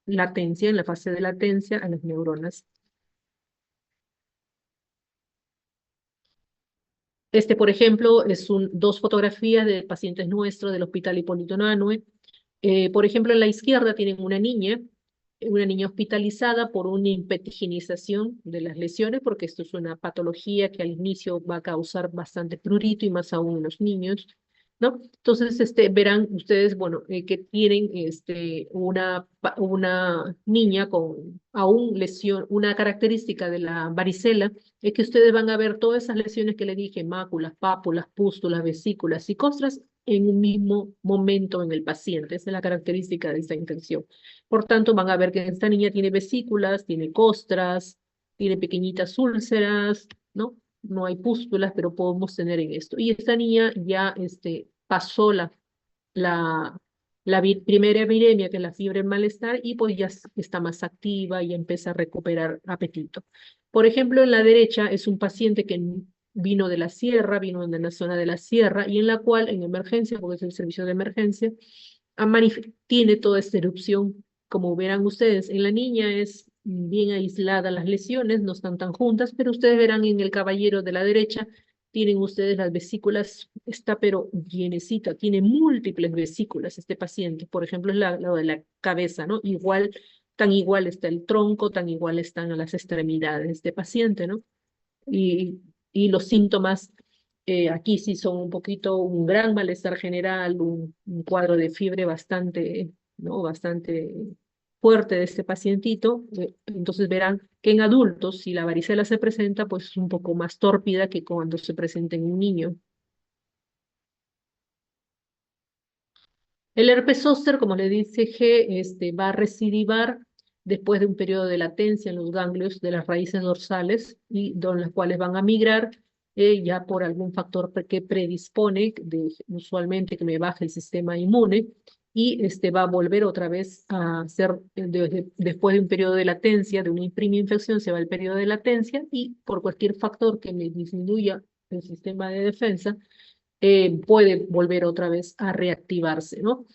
latencia, en la fase de latencia a las neuronas. Por ejemplo, dos fotografías de pacientes nuestros del Hospital Hipólito Unanue. Por ejemplo, en la izquierda tienen una niña hospitalizada por una impetigenización de las lesiones, porque esto es una patología que al inicio va a causar bastante prurito y más aún en los niños, ¿no? Entonces, verán ustedes, bueno, que tienen una niña con aún lesión, una característica de la varicela, es que ustedes van a ver todas esas lesiones que le dije, máculas, pápulas, pústulas, vesículas y costras, en un mismo momento en el paciente. Esa es la característica de esta infección. Por tanto, van a ver que esta niña tiene vesículas, tiene costras, tiene pequeñitas úlceras, ¿no? No hay pústulas, pero podemos tener en esto. Y esta niña ya pasó la, primera viremia, que es la fiebre del malestar, y pues ya está más activa y empieza a recuperar apetito. Por ejemplo, en la derecha es un paciente que vino de la sierra, vino de la zona de la sierra, y en la cual en emergencia, porque es el servicio de emergencia, tiene toda esta erupción. Como verán ustedes, en la niña es bien aislada las lesiones, no están tan juntas, pero ustedes verán en el caballero de la derecha, tienen ustedes las vesículas, está pero llenecita, tiene múltiples vesículas este paciente. Por ejemplo, es la de la cabeza, ¿no? Igual, tan igual está el tronco, tan igual están a las extremidades de este paciente, ¿no? Y, y los síntomas Aquí sí son un poquito un gran malestar general, un cuadro de fiebre bastante, ¿no? Bastante fuerte de este pacientito. Entonces verán que en adultos, si la varicela se presenta, pues es un poco más tórpida que cuando se presenta en un niño. El herpes zóster, como le dice G, va a recidivar después de un periodo de latencia en los ganglios de las raíces dorsales y don las cuales van a migrar ya por algún factor que predispone, usualmente que me baje el sistema inmune, y va a volver otra vez a ser, después de un periodo de latencia, de una primera infección, se va el periodo de latencia y por cualquier factor que me disminuya el sistema de defensa, puede volver otra vez a reactivarse, ¿no?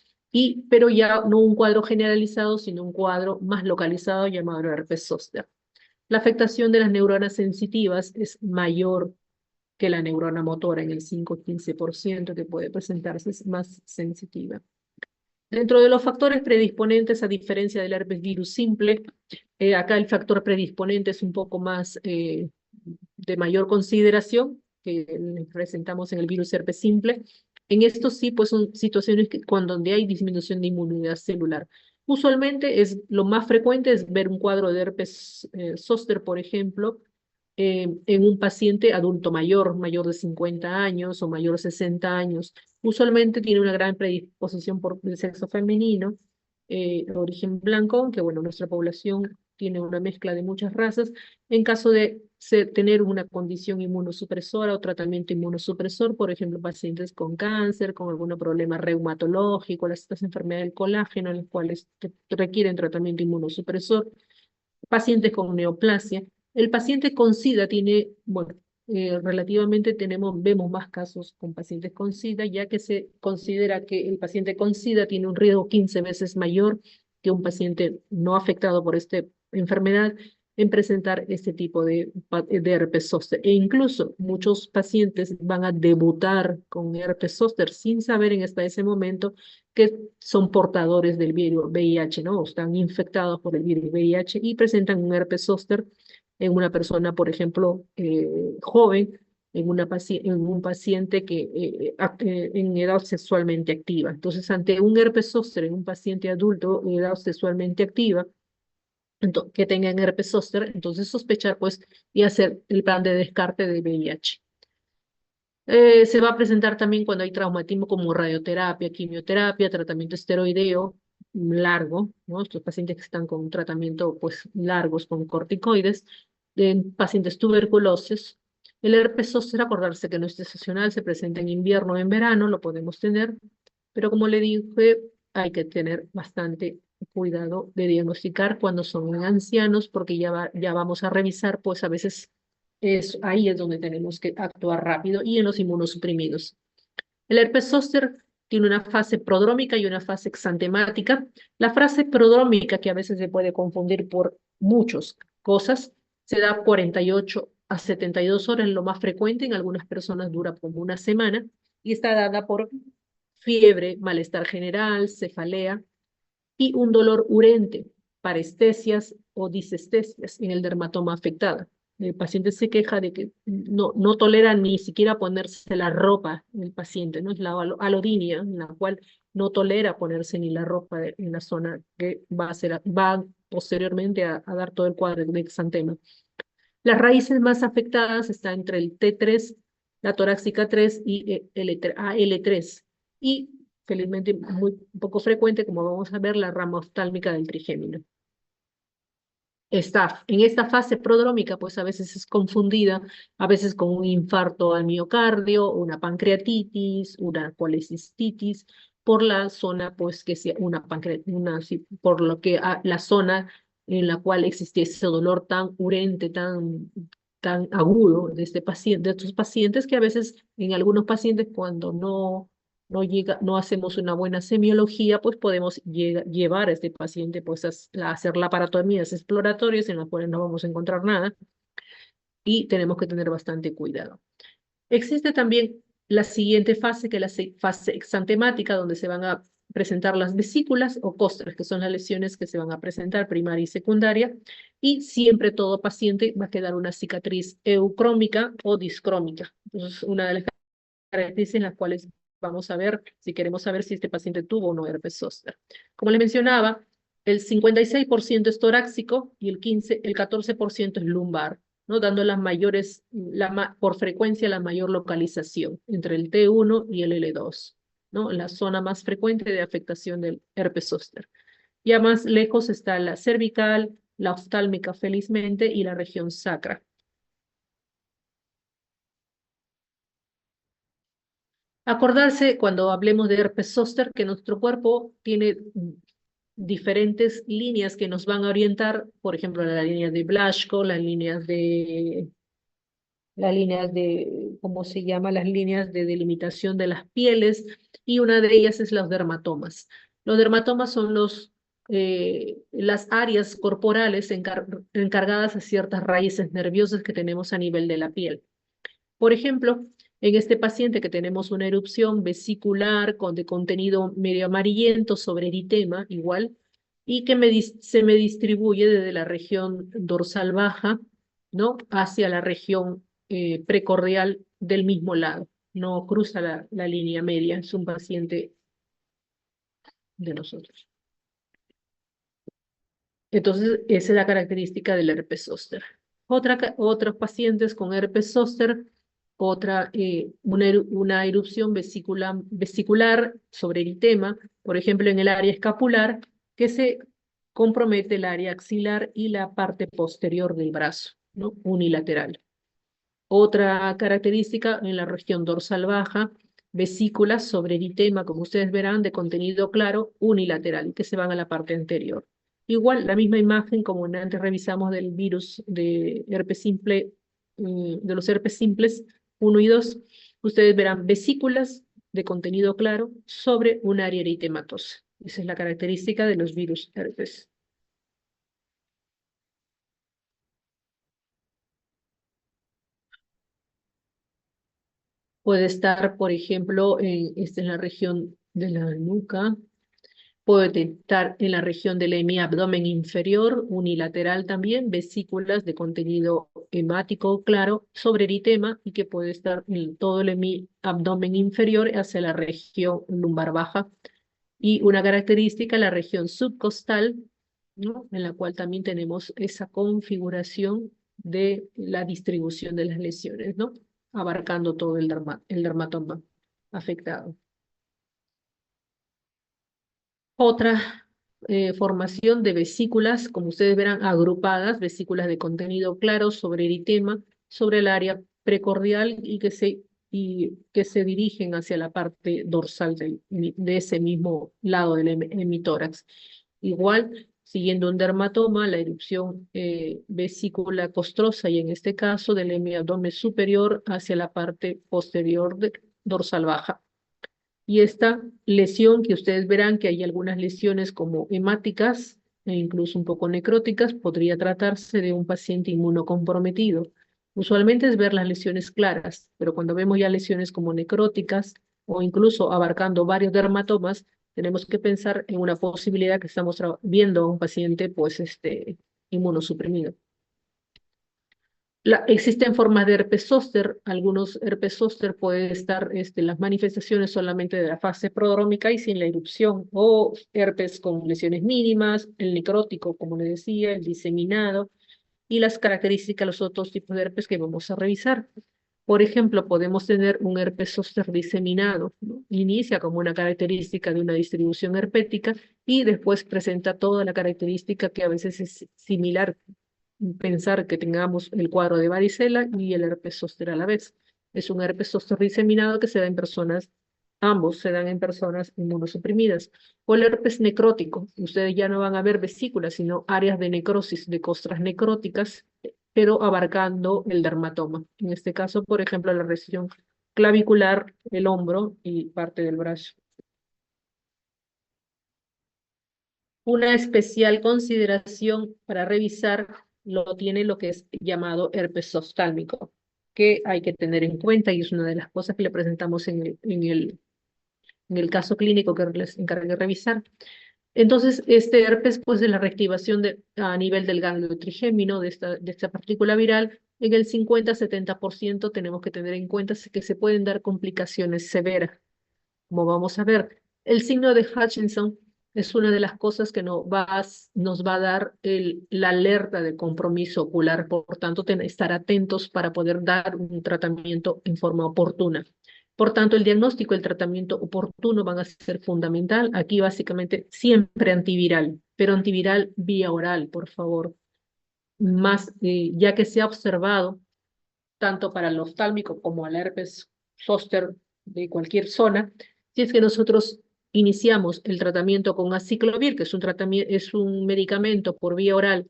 Pero ya no un cuadro generalizado, sino un cuadro más localizado llamado herpes zóster. La afectación de las neuronas sensitivas es mayor que la neurona motora en el 5-15% que puede presentarse, es más sensitiva. Dentro de los factores predisponentes, a diferencia del herpes virus simple, acá el factor predisponente es un poco más de mayor consideración que presentamos en el virus herpes simple. En esto sí, pues son situaciones cuando donde hay disminución de inmunidad celular. Usualmente lo más frecuente es ver un cuadro de herpes zóster, por ejemplo, en un paciente adulto mayor, mayor de 50 años o mayor de 60 años. Usualmente tiene una gran predisposición por el sexo femenino, origen blanco, aunque bueno, nuestra población tiene una mezcla de muchas razas. En caso de tener una condición inmunosupresora o tratamiento inmunosupresor, por ejemplo, pacientes con cáncer, con algún problema reumatológico, estas enfermedades del colágeno, en las cuales requieren tratamiento inmunosupresor, pacientes con neoplasia. El paciente con SIDA tiene, bueno, relativamente vemos más casos con pacientes con SIDA, ya que se considera que el paciente con SIDA tiene un riesgo 15 veces mayor que un paciente no afectado por esta enfermedad en presentar este tipo de herpes zóster. E incluso muchos pacientes van a debutar con herpes zóster sin saber hasta ese momento que son portadores del virus VIH, ¿no? O están infectados por el virus VIH y presentan un herpes zóster en una persona, por ejemplo, joven, en un paciente que en edad sexualmente activa. Entonces, ante un herpes zóster en un paciente adulto en edad sexualmente activa, que tengan herpes zóster, entonces sospechar pues y hacer el plan de descarte de VIH. Se va a presentar también cuando hay traumatismo como radioterapia, quimioterapia, tratamiento esteroideo largo, ¿no? Estos pacientes que están con tratamiento pues largos con corticoides, en pacientes tuberculosis. El herpes zóster, acordarse que no es estacional, se presenta en invierno o en verano, lo podemos tener, pero como le dije, hay que tener bastante cuidado de diagnosticar cuando son en ancianos, porque ya vamos a revisar, pues a veces ahí es donde tenemos que actuar rápido y en los inmunosuprimidos. El herpes zóster tiene una fase prodrómica y una fase exantemática. La fase prodrómica, que a veces se puede confundir por muchas cosas, se da 48 a 72 horas, lo más frecuente, en algunas personas dura como una semana, y está dada por fiebre, malestar general, cefalea y un dolor urente, parestesias o disestesias en el dermatoma afectada. El paciente se queja de que no tolera ni siquiera ponerse la ropa del paciente, ¿no? Es la alodinia, en la cual no tolera ponerse ni la ropa en la zona que va posteriormente a dar todo el cuadro de exantema. Las raíces más afectadas están entre el T3, la torácica 3 y AL3. Y felizmente muy poco frecuente, como vamos a ver, la rama oftálmica del trigémino. En esta fase prodrómica, pues a veces es confundida, a veces con un infarto al miocardio, una pancreatitis, una colecistitis, por la zona, pues que sea sí, por lo que la zona en la cual existe ese dolor tan urente, tan agudo de este paciente, de estos pacientes que a veces en algunos pacientes cuando no hacemos una buena semiología, pues podemos llevar a este paciente pues a hacer laparotomías exploratorias en las cuales no vamos a encontrar nada y tenemos que tener bastante cuidado. Existe también la siguiente fase, que es la fase exantemática, donde se van a presentar las vesículas o costras, que son las lesiones que se van a presentar primaria y secundaria, y siempre todo paciente va a quedar una cicatriz eucrómica o discrómica. Entonces, una de las características en las cuales vamos a ver si queremos saber si este paciente tuvo o no herpes zóster. Como les mencionaba, el 56% es torácico y el 14% es lumbar, ¿no? Dando las mayores, por frecuencia, la mayor localización entre el T1 y el L2, ¿no? La zona más frecuente de afectación del herpes zóster. Ya más lejos está la cervical, la oftálmica felizmente y la región sacra. Acordarse cuando hablemos de herpes zóster que nuestro cuerpo tiene diferentes líneas que nos van a orientar, por ejemplo, la línea de Blaschko, ¿cómo se llama? Las líneas de delimitación de las pieles, y una de ellas es los dermatomas. Los dermatomas son las áreas corporales encargadas a ciertas raíces nerviosas que tenemos a nivel de la piel. Por ejemplo, en este paciente que tenemos una erupción vesicular de contenido medio amarillento sobre eritema, igual, y que se me distribuye desde la región dorsal baja, ¿no? Hacia la región precordial del mismo lado. No cruza la línea media, es un paciente de nosotros. Entonces, esa es la característica del herpes zóster. Otros pacientes con herpes zóster, una erupción vesicular sobre eritema, por ejemplo, en el área escapular, que se compromete el área axilar y la parte posterior del brazo, ¿no? Unilateral. Otra característica en la región dorsal baja, vesículas sobre eritema, como ustedes verán, de contenido claro, unilateral, que se van a la parte anterior. Igual, la misma imagen como antes revisamos del virus de herpes simple, de los herpes simples 1 y 2, ustedes verán vesículas de contenido claro sobre un área eritematosa. Esa es la característica de los virus herpes. Puede estar, por ejemplo, esta es la región de la nuca. Puede estar en la región del hemiabdomen inferior, unilateral también, vesículas de contenido hemático claro sobre eritema, y que puede estar en todo el hemiabdomen inferior hacia la región lumbar baja. Y una característica, la región subcostal, ¿no? En la cual también tenemos esa configuración de la distribución de las lesiones, ¿no? Abarcando todo el dermatoma afectado. Otra formación de vesículas, como ustedes verán, agrupadas, vesículas de contenido claro sobre eritema, sobre el área precordial y que se dirigen hacia la parte dorsal de ese mismo lado del hemitórax. Igual, siguiendo un dermatoma, la erupción vesícula costrosa, y en este caso del hemiabdomen superior hacia la parte posterior dorsal baja. Y esta lesión, que ustedes verán que hay algunas lesiones como hemáticas e incluso un poco necróticas, podría tratarse de un paciente inmunocomprometido. Usualmente es ver las lesiones claras, pero cuando vemos ya lesiones como necróticas o incluso abarcando varios dermatomas, tenemos que pensar en una posibilidad que estamos viendo a un paciente pues inmunosuprimido. Existen formas de herpes zóster. Algunos herpes zóster pueden estar las manifestaciones solamente de la fase prodrómica y sin la erupción, o herpes con lesiones mínimas, el necrótico, como les decía, el diseminado, y las características, los otros tipos de herpes que vamos a revisar. Por ejemplo, podemos tener un herpes zóster diseminado, ¿no? Inicia como una característica de una distribución herpética y después presenta toda la característica que a veces es similar, pensar que tengamos el cuadro de varicela y el herpes zóster a la vez. Es un herpes zóster diseminado que se da en personas, ambos se dan en personas inmunosuprimidas. O el herpes necrótico, ustedes ya no van a ver vesículas, sino áreas de necrosis, de costras necróticas, pero abarcando el dermatoma. En este caso, por ejemplo, la región clavicular, el hombro y parte del brazo. Una especial consideración para revisar lo tiene lo que es llamado herpes oftálmico, que hay que tener en cuenta, y es una de las cosas que le presentamos en el caso clínico que les encargué de revisar. Entonces, este herpes, pues, de la reactivación a nivel del ganglio trigémino de esta partícula viral, En el 50-70% tenemos que tener en cuenta que se pueden dar complicaciones severas, como vamos a ver. El signo de Hutchinson es una de las cosas que nos va a dar la alerta de compromiso ocular, por tanto, estar atentos para poder dar un tratamiento en forma oportuna. Por tanto, el diagnóstico y el tratamiento oportuno van a ser fundamental. Aquí básicamente siempre antiviral, pero antiviral vía oral, por favor. Más, ya que se ha observado tanto para el oftálmico como el herpes zóster de cualquier zona, si es que nosotros iniciamos el tratamiento con aciclovir, que es es un medicamento por vía oral,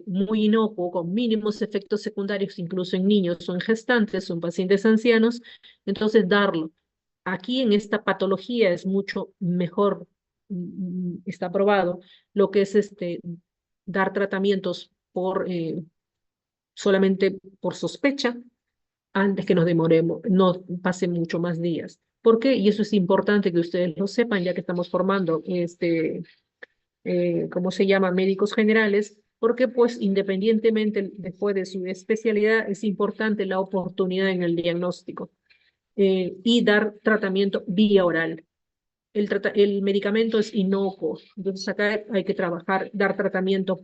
muy inocuo, con mínimos efectos secundarios, incluso en niños o en gestantes o en pacientes ancianos, entonces darlo. Aquí en esta patología es mucho mejor, está probado, lo que es dar tratamientos solamente por sospecha, antes que nos demoremos, no pasen mucho más días. ¿Por qué? Y eso es importante que ustedes lo sepan, ya que estamos formando, ¿cómo se llama? Médicos generales, porque pues independientemente después de su especialidad, es importante la oportunidad en el diagnóstico y dar tratamiento vía oral. El medicamento es inocuo, entonces acá hay que trabajar, dar tratamiento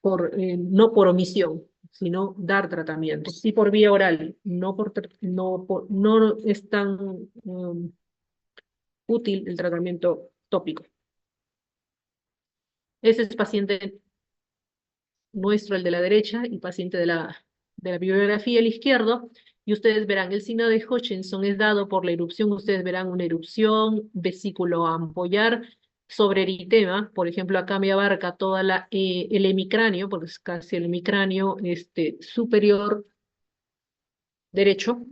no por omisión, sino dar tratamiento. Sí por vía oral, no es tan útil el tratamiento tópico. Ese es paciente nuestro, el de la derecha, y paciente de la bibliografía, el izquierdo. Y ustedes verán, el signo de Hutchinson es dado por la erupción. Ustedes verán una erupción, vesículo ampollar, sobre eritema. Por ejemplo, acá me abarca toda el hemicráneo, porque es casi el hemicráneo superior derecho.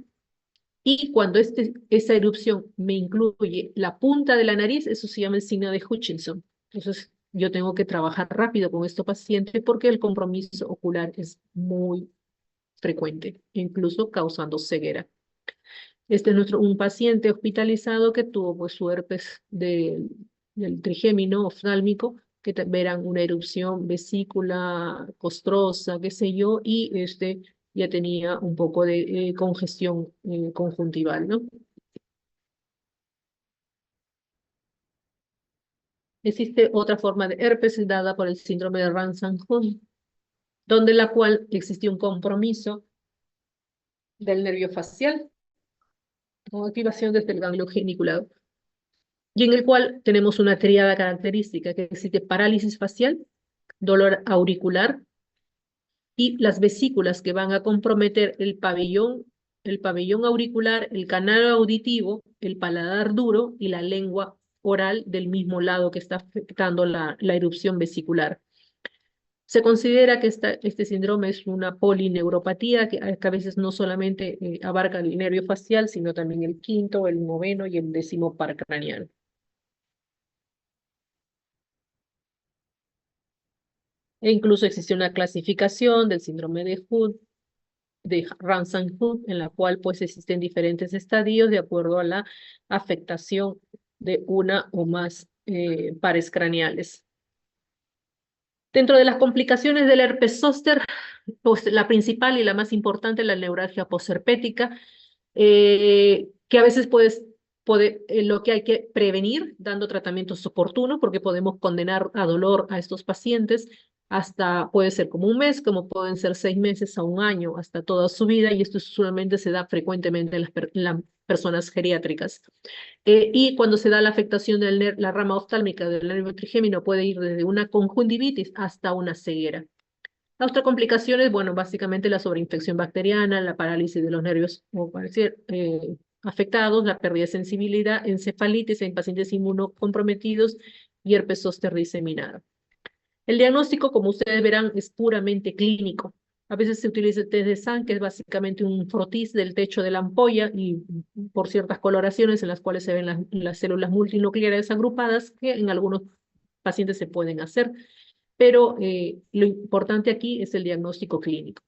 Y cuando esa erupción me incluye la punta de la nariz, eso se llama el signo de Hutchinson. Entonces, yo tengo que trabajar rápido con estos pacientes porque el compromiso ocular es muy frecuente, incluso causando ceguera. Este es un paciente hospitalizado que tuvo pues, su herpes del trigémino oftálmico, que verán una erupción vesícula costrosa, qué sé yo, y ya tenía un poco de congestión conjuntival, ¿no? Existe otra forma de herpes dada por el síndrome de Ransan-Hund, donde la cual existe un compromiso del nervio facial con activación desde el ganglio geniculado, y en el cual tenemos una tríada característica, que existe parálisis facial, dolor auricular y las vesículas que van a comprometer el pabellón auricular, el canal auditivo, el paladar duro y la lengua oral del mismo lado que está afectando la erupción vesicular. Se considera que este síndrome es una polineuropatía que a veces no solamente abarca el nervio facial, sino también el quinto, el noveno y el décimo par craneal. E incluso existe una clasificación del síndrome de Ransan-Hund, en la cual pues existen diferentes estadios de acuerdo a la afectación de una o más pares craneales. Dentro de las complicaciones del herpes zóster, pues la principal y la más importante es la neuralgia posherpética, que a veces lo que hay que prevenir dando tratamientos oportunos, porque podemos condenar a dolor a estos pacientes hasta, puede ser como un mes, como pueden ser 6 meses a un año, hasta toda su vida, y esto solamente se da frecuentemente en las personas geriátricas. Y cuando se da la afectación de la rama oftálmica del nervio trigémino, puede ir desde una conjuntivitis hasta una ceguera. Las otras complicaciones, bueno, básicamente la sobreinfección bacteriana, la parálisis de los nervios o parecer, afectados, la pérdida de sensibilidad, encefalitis en pacientes inmunocomprometidos y herpes zóster diseminado. El diagnóstico, como ustedes verán, es puramente clínico. A veces se utiliza el test de Sand, que es básicamente un frotis del techo de la ampolla y por ciertas coloraciones en las cuales se ven las células multinucleares agrupadas, que en algunos pacientes se pueden hacer, pero lo importante aquí es el diagnóstico clínico.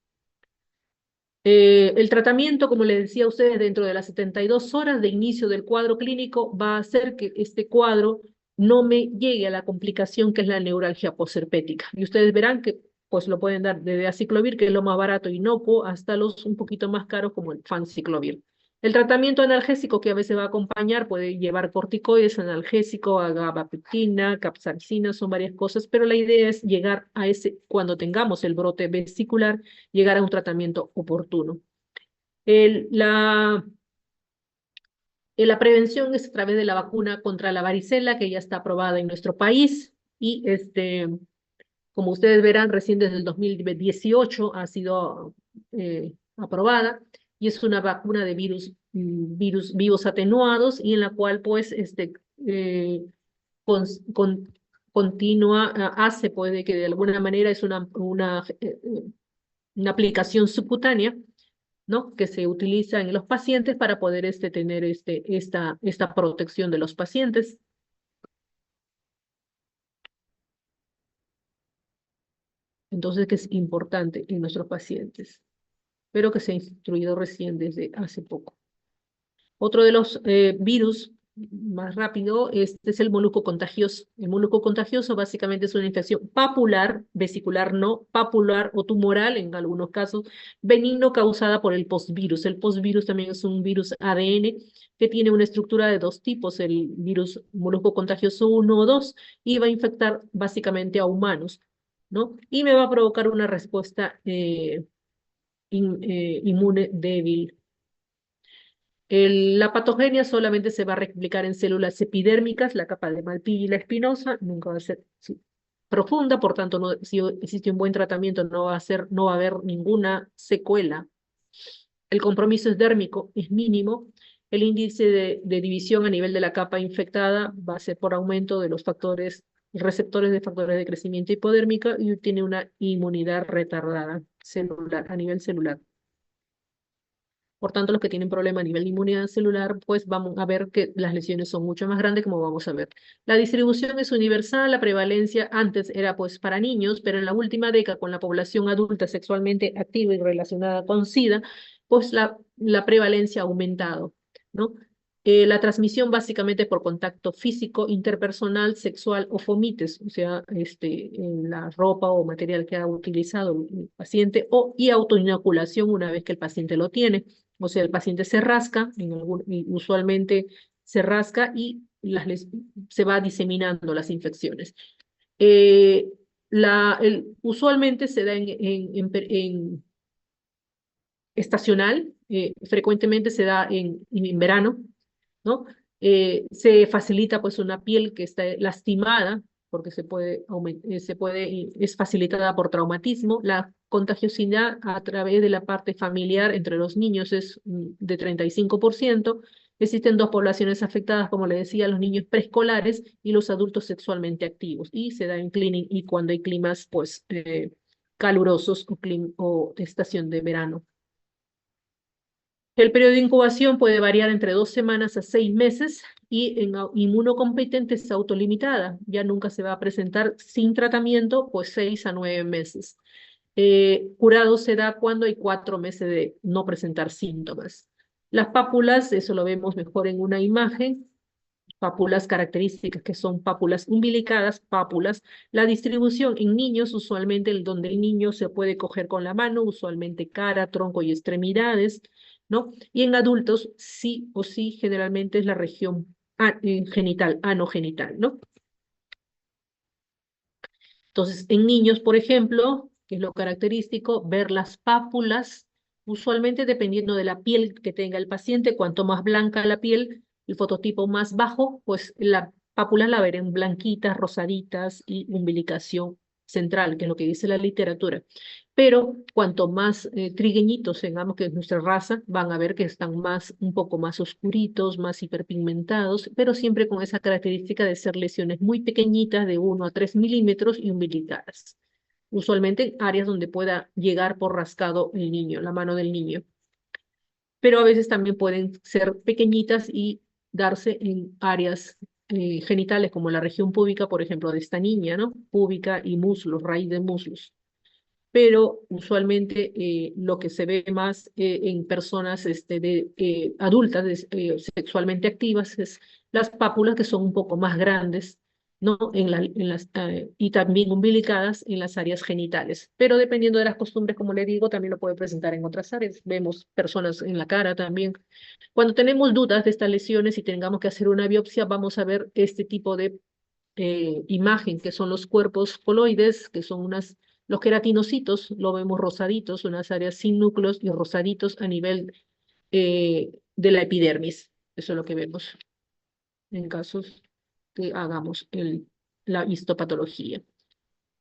El tratamiento, como les decía a ustedes, dentro de las 72 horas de inicio del cuadro clínico va a hacer que este cuadro no me llegue a la complicación que es la neuralgia posherpética. Y ustedes verán que pues lo pueden dar desde aciclovir, que es lo más barato, inocuo, hasta los un poquito más caros como el fanciclovir. El tratamiento analgésico que a veces va a acompañar puede llevar corticoides, analgésico, gabapentina, capsaicina, son varias cosas, pero la idea es llegar a ese, cuando tengamos el brote vesicular, llegar a un tratamiento oportuno. El, la, la prevención es a través de la vacuna contra la varicela, que ya está aprobada en nuestro país, y como ustedes verán, recién desde el 2018 ha sido aprobada y es una vacuna de virus vivos atenuados y en la cual pues eh, con, con- continua, hace puede que de alguna manera es una aplicación subcutánea, ¿no? Que se utiliza en los pacientes para poder tener esta protección de los pacientes. Entonces, que es importante en nuestros pacientes, pero que se ha instruido recién desde hace poco. Otro de los virus más rápido, este es el molusco contagioso. El molusco contagioso básicamente es una infección papular, vesicular no, papular o tumoral en algunos casos, benigno causada por el postvirus. El postvirus también es un virus ADN que tiene una estructura de dos tipos, el virus molusco contagioso 1 o 2, y va a infectar básicamente a humanos, ¿no? Y me va a provocar una respuesta inmune débil. La patogenia solamente se va a replicar en células epidérmicas, la capa de Malpighi y la espinosa, nunca va a ser profunda, por tanto, no, si existe un buen tratamiento, no va a haber ninguna secuela. El compromiso es dérmico, es mínimo. El índice de división a nivel de la capa infectada va a ser por aumento de los receptores de factores de crecimiento hipodérmico y tiene una inmunidad retardada celular, a nivel celular. Por tanto, los que tienen problema a nivel de inmunidad celular, pues vamos a ver que las lesiones son mucho más grandes, como vamos a ver. La distribución es universal, la prevalencia antes era pues para niños, pero en la última década, con la población adulta sexualmente activa y relacionada con SIDA, pues la prevalencia ha aumentado, ¿no? La transmisión básicamente por contacto físico, interpersonal, sexual o fomites, o sea, en la ropa o material que ha utilizado el paciente, y autoinoculación una vez que el paciente lo tiene. O sea, el paciente se rasca, y usualmente se rasca y se va diseminando las infecciones. Eh, Usualmente se da en estacional, frecuentemente se da en verano, ¿no? Se facilita pues una piel que está lastimada, porque es facilitada por traumatismo. La contagiosidad a través de la parte familiar entre los niños es de 35%. Existen dos poblaciones afectadas, como le decía, los niños preescolares y los adultos sexualmente activos. Y se da en clínica y cuando hay climas pues calurosos o estación de verano. El periodo de incubación puede variar entre 2 semanas a 6 meses y en inmunocompetente es autolimitada. Ya nunca se va a presentar sin tratamiento, pues 6 a 9 meses. Curado se da cuando hay 4 meses de no presentar síntomas. Las pápulas, eso lo vemos mejor en una imagen, pápulas características que son pápulas umbilicadas, pápulas. La distribución en niños, usualmente donde el niño se puede coger con la mano, usualmente cara, tronco y extremidades, ¿no? Y en adultos, sí o sí, generalmente es la región genital, anogenital, ¿no? Entonces, en niños, por ejemplo, que es lo característico, ver las pápulas, usualmente dependiendo de la piel que tenga el paciente, cuanto más blanca la piel, el fototipo más bajo, pues la pápula la verán blanquitas, rosaditas y umbilicación central, que es lo que dice la literatura. Pero cuanto más trigueñitos tengamos, que es nuestra raza, van a ver que están un poco más oscuritos, más hiperpigmentados, pero siempre con esa característica de ser lesiones muy pequeñitas, de 1 a 3 milímetros y umbilicadas. Usualmente en áreas donde pueda llegar por rascado el niño, la mano del niño. Pero a veces también pueden ser pequeñitas y darse en áreas genitales, como la región púbica, por ejemplo, de esta niña, ¿no? Púbica y muslos, raíz de muslos, pero usualmente lo que se ve más en personas adultas, sexualmente activas, es las pápulas que son un poco más grandes, ¿no? Y también umbilicadas en las áreas genitales. Pero dependiendo de las costumbres, como le digo, también lo puede presentar en otras áreas. Vemos personas en la cara también. Cuando tenemos dudas de estas lesiones y tengamos que hacer una biopsia, vamos a ver este tipo de imagen, que son los cuerpos coloides, que son los queratinocitos, lo vemos rosaditos, unas áreas sin núcleos y rosaditos a nivel de la epidermis. Eso es lo que vemos en casos que hagamos la histopatología.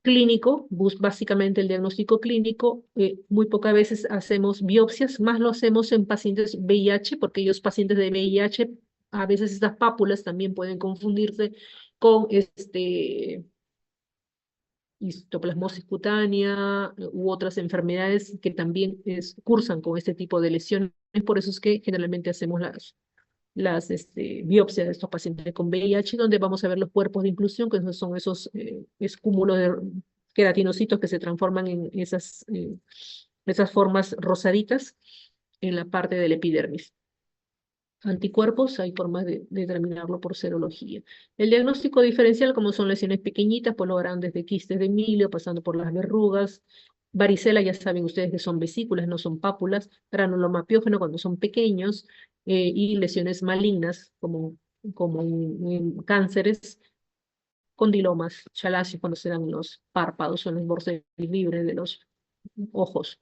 Clínico, básicamente el diagnóstico clínico, muy pocas veces hacemos biopsias, más lo hacemos en pacientes VIH, porque ellos pacientes de VIH, a veces estas pápulas también pueden confundirse con histoplasmosis cutánea u otras enfermedades que también cursan con este tipo de lesiones. Por eso es que generalmente hacemos las biopsias de estos pacientes con VIH, donde vamos a ver los cuerpos de inclusión, que son esos cúmulos de queratinocitos que se transforman en esas formas rosaditas en la parte del epidermis. Anticuerpos, hay formas de determinarlo por serología. El diagnóstico diferencial, como son lesiones pequeñitas, pues lo harán desde quistes de milio, pasando por las verrugas. Varicela, ya saben ustedes que son vesículas, no son pápulas. Granuloma piógeno cuando son pequeños. Y lesiones malignas, como en cánceres, condilomas, chalacios, cuando se dan en los párpados o en los bordes libres de los ojos.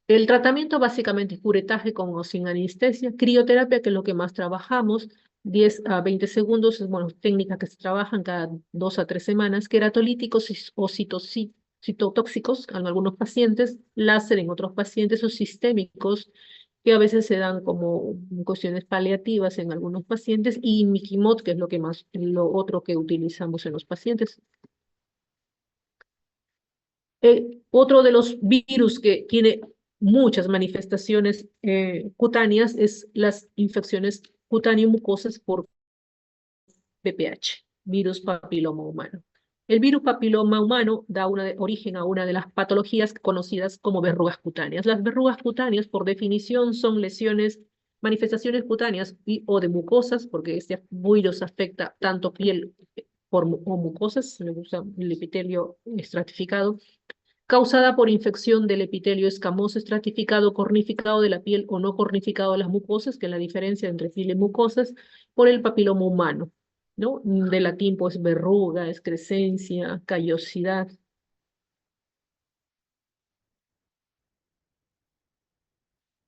El tratamiento básicamente es curetaje con o sin anestesia, crioterapia, que es lo que más trabajamos, 10 a 20 segundos, bueno, técnicas que se trabajan cada 2 a 3 semanas, queratolíticos o citotóxicos en algunos pacientes, láser en otros pacientes o sistémicos, que a veces se dan como cuestiones paliativas en algunos pacientes, y Miquimod, que es lo otro que utilizamos en los pacientes. Otro de los virus que tiene muchas manifestaciones cutáneas es las infecciones cutáneo-mucosas por VPH, virus papiloma humano. El virus papiloma humano da origen a una de las patologías conocidas como verrugas cutáneas. Las verrugas cutáneas, por definición, son lesiones, manifestaciones cutáneas o de mucosas, porque este virus afecta tanto piel o mucosas, se le usa el epitelio estratificado, causada por infección del epitelio escamoso estratificado, cornificado de la piel o no cornificado de las mucosas, que es la diferencia entre piel y mucosas, por el papiloma humano, ¿no? De latín, pues, verruga, excrescencia, callosidad.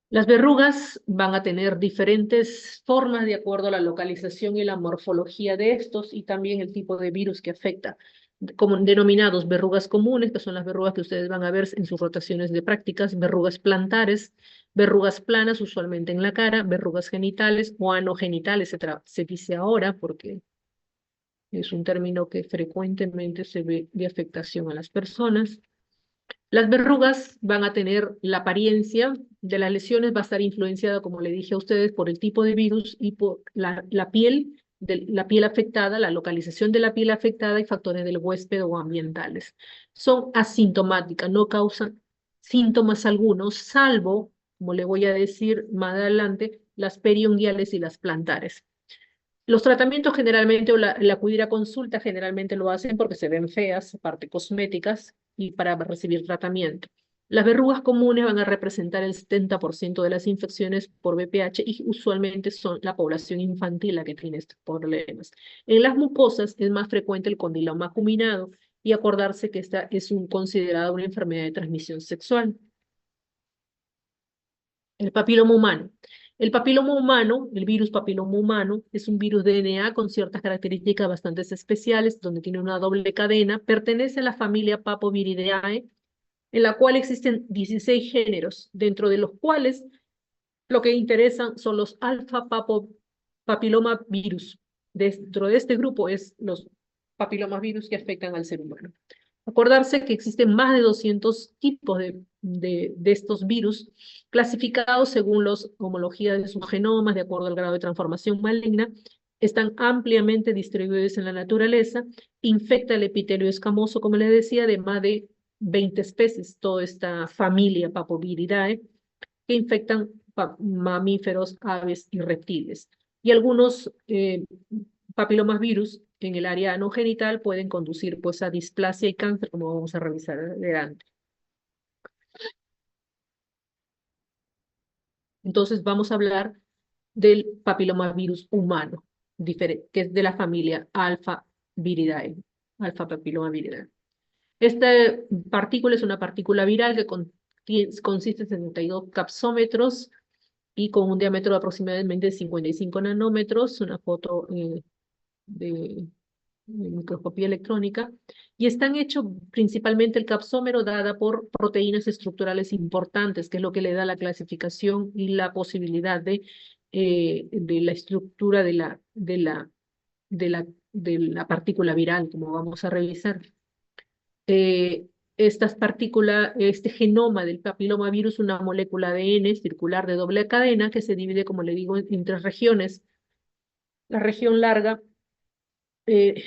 Las verrugas van a tener diferentes formas de acuerdo a la localización y la morfología de estos y también el tipo de virus que afecta, como denominados verrugas comunes, que son las verrugas que ustedes van a ver en sus rotaciones de prácticas, verrugas plantares, verrugas planas, usualmente en la cara, verrugas genitales o anogenitales, se dice ahora porque es un término que frecuentemente se ve de afectación a las personas. Las verrugas van a tener la apariencia de las lesiones, va a estar influenciada, como le dije a ustedes, por el tipo de virus y por la piel afectada, la localización de la piel afectada y factores del huésped o ambientales. Son asintomáticas, no causan síntomas algunos, salvo, como le voy a decir más adelante, las periunguiales y las plantares. Los tratamientos generalmente, o el acudir a consulta generalmente lo hacen porque se ven feas, aparte cosméticas, y para recibir tratamiento. Las verrugas comunes van a representar el 70% de las infecciones por VPH y usualmente son la población infantil la que tiene estos problemas. En las mucosas es más frecuente el condiloma acuminado y acordarse que esta es considerada una enfermedad de transmisión sexual. El papiloma humano. El papiloma humano, el virus papiloma humano, es un virus de DNA con ciertas características bastante especiales, donde tiene una doble cadena, pertenece a la familia Papoviridae, en la cual existen 16 géneros, dentro de los cuales lo que interesan son los alfa papiloma virus. Dentro de este grupo es los papilomas virus que afectan al ser humano. Acordarse que existen más de 200 tipos de estos virus clasificados según las homologías de sus genomas, de acuerdo al grado de transformación maligna, están ampliamente distribuidos en la naturaleza, infecta el epitelio escamoso, como les decía, de más de 20 especies, toda esta familia Papoviridae, que infectan mamíferos, aves y reptiles. Y algunos papilomas virus en el área anogenital pueden conducir pues a displasia y cáncer, como vamos a revisar adelante. Entonces vamos a hablar del papilomavirus humano, que es de la familia Alpha Viridae, Alpha Papillomaviridae. Esta partícula es una partícula viral que consiste en 72 capsómetros y con un diámetro de aproximadamente 55 nanómetros, una foto de microscopía electrónica, y están hechos principalmente el capsómero dada por proteínas estructurales importantes, que es lo que le da la clasificación y la posibilidad de la estructura de la partícula viral, como vamos a revisar. Estas partículas, este genoma del papilomavirus, una molécula ADN circular de doble cadena que se divide, como le digo, en tres regiones. La región larga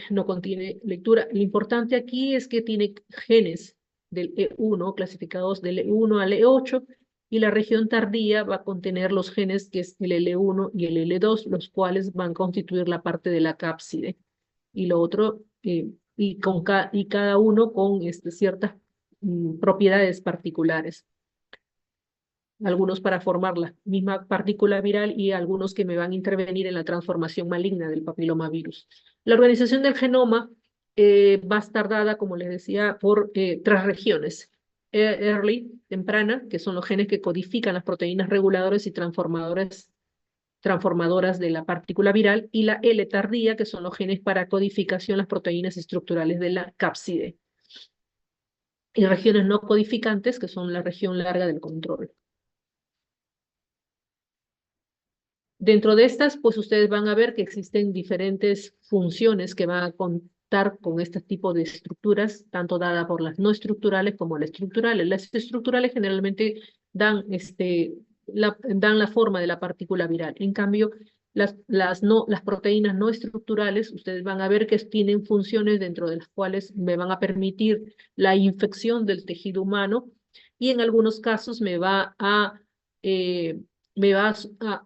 no contiene lectura. Lo importante aquí es que tiene genes del E1, clasificados del E1 al E8, y la región tardía va a contener los genes que es el L1 y el L2, los cuales van a constituir la parte de la cápside. Y lo otro, y cada uno con ciertas propiedades particulares. Algunos para formar la misma partícula viral y algunos que me van a intervenir en la transformación maligna del papilomavirus. La organización del genoma va a estar dada, como les decía, por tres regiones. Early, temprana, que son los genes que codifican las proteínas reguladoras y transformadoras de la partícula viral, y la L tardía, que son los genes para codificación, las proteínas estructurales de la cápside. Y regiones no codificantes, que son la región larga del control. Dentro de estas, pues ustedes van a ver que existen diferentes funciones que van a contar con este tipo de estructuras, tanto dadas por las no estructurales como las estructurales. Las estructurales generalmente dan, dan la forma de la partícula viral. En cambio, las proteínas no estructurales, ustedes van a ver que tienen funciones dentro de las cuales me van a permitir la infección del tejido humano y en algunos casos eh, me va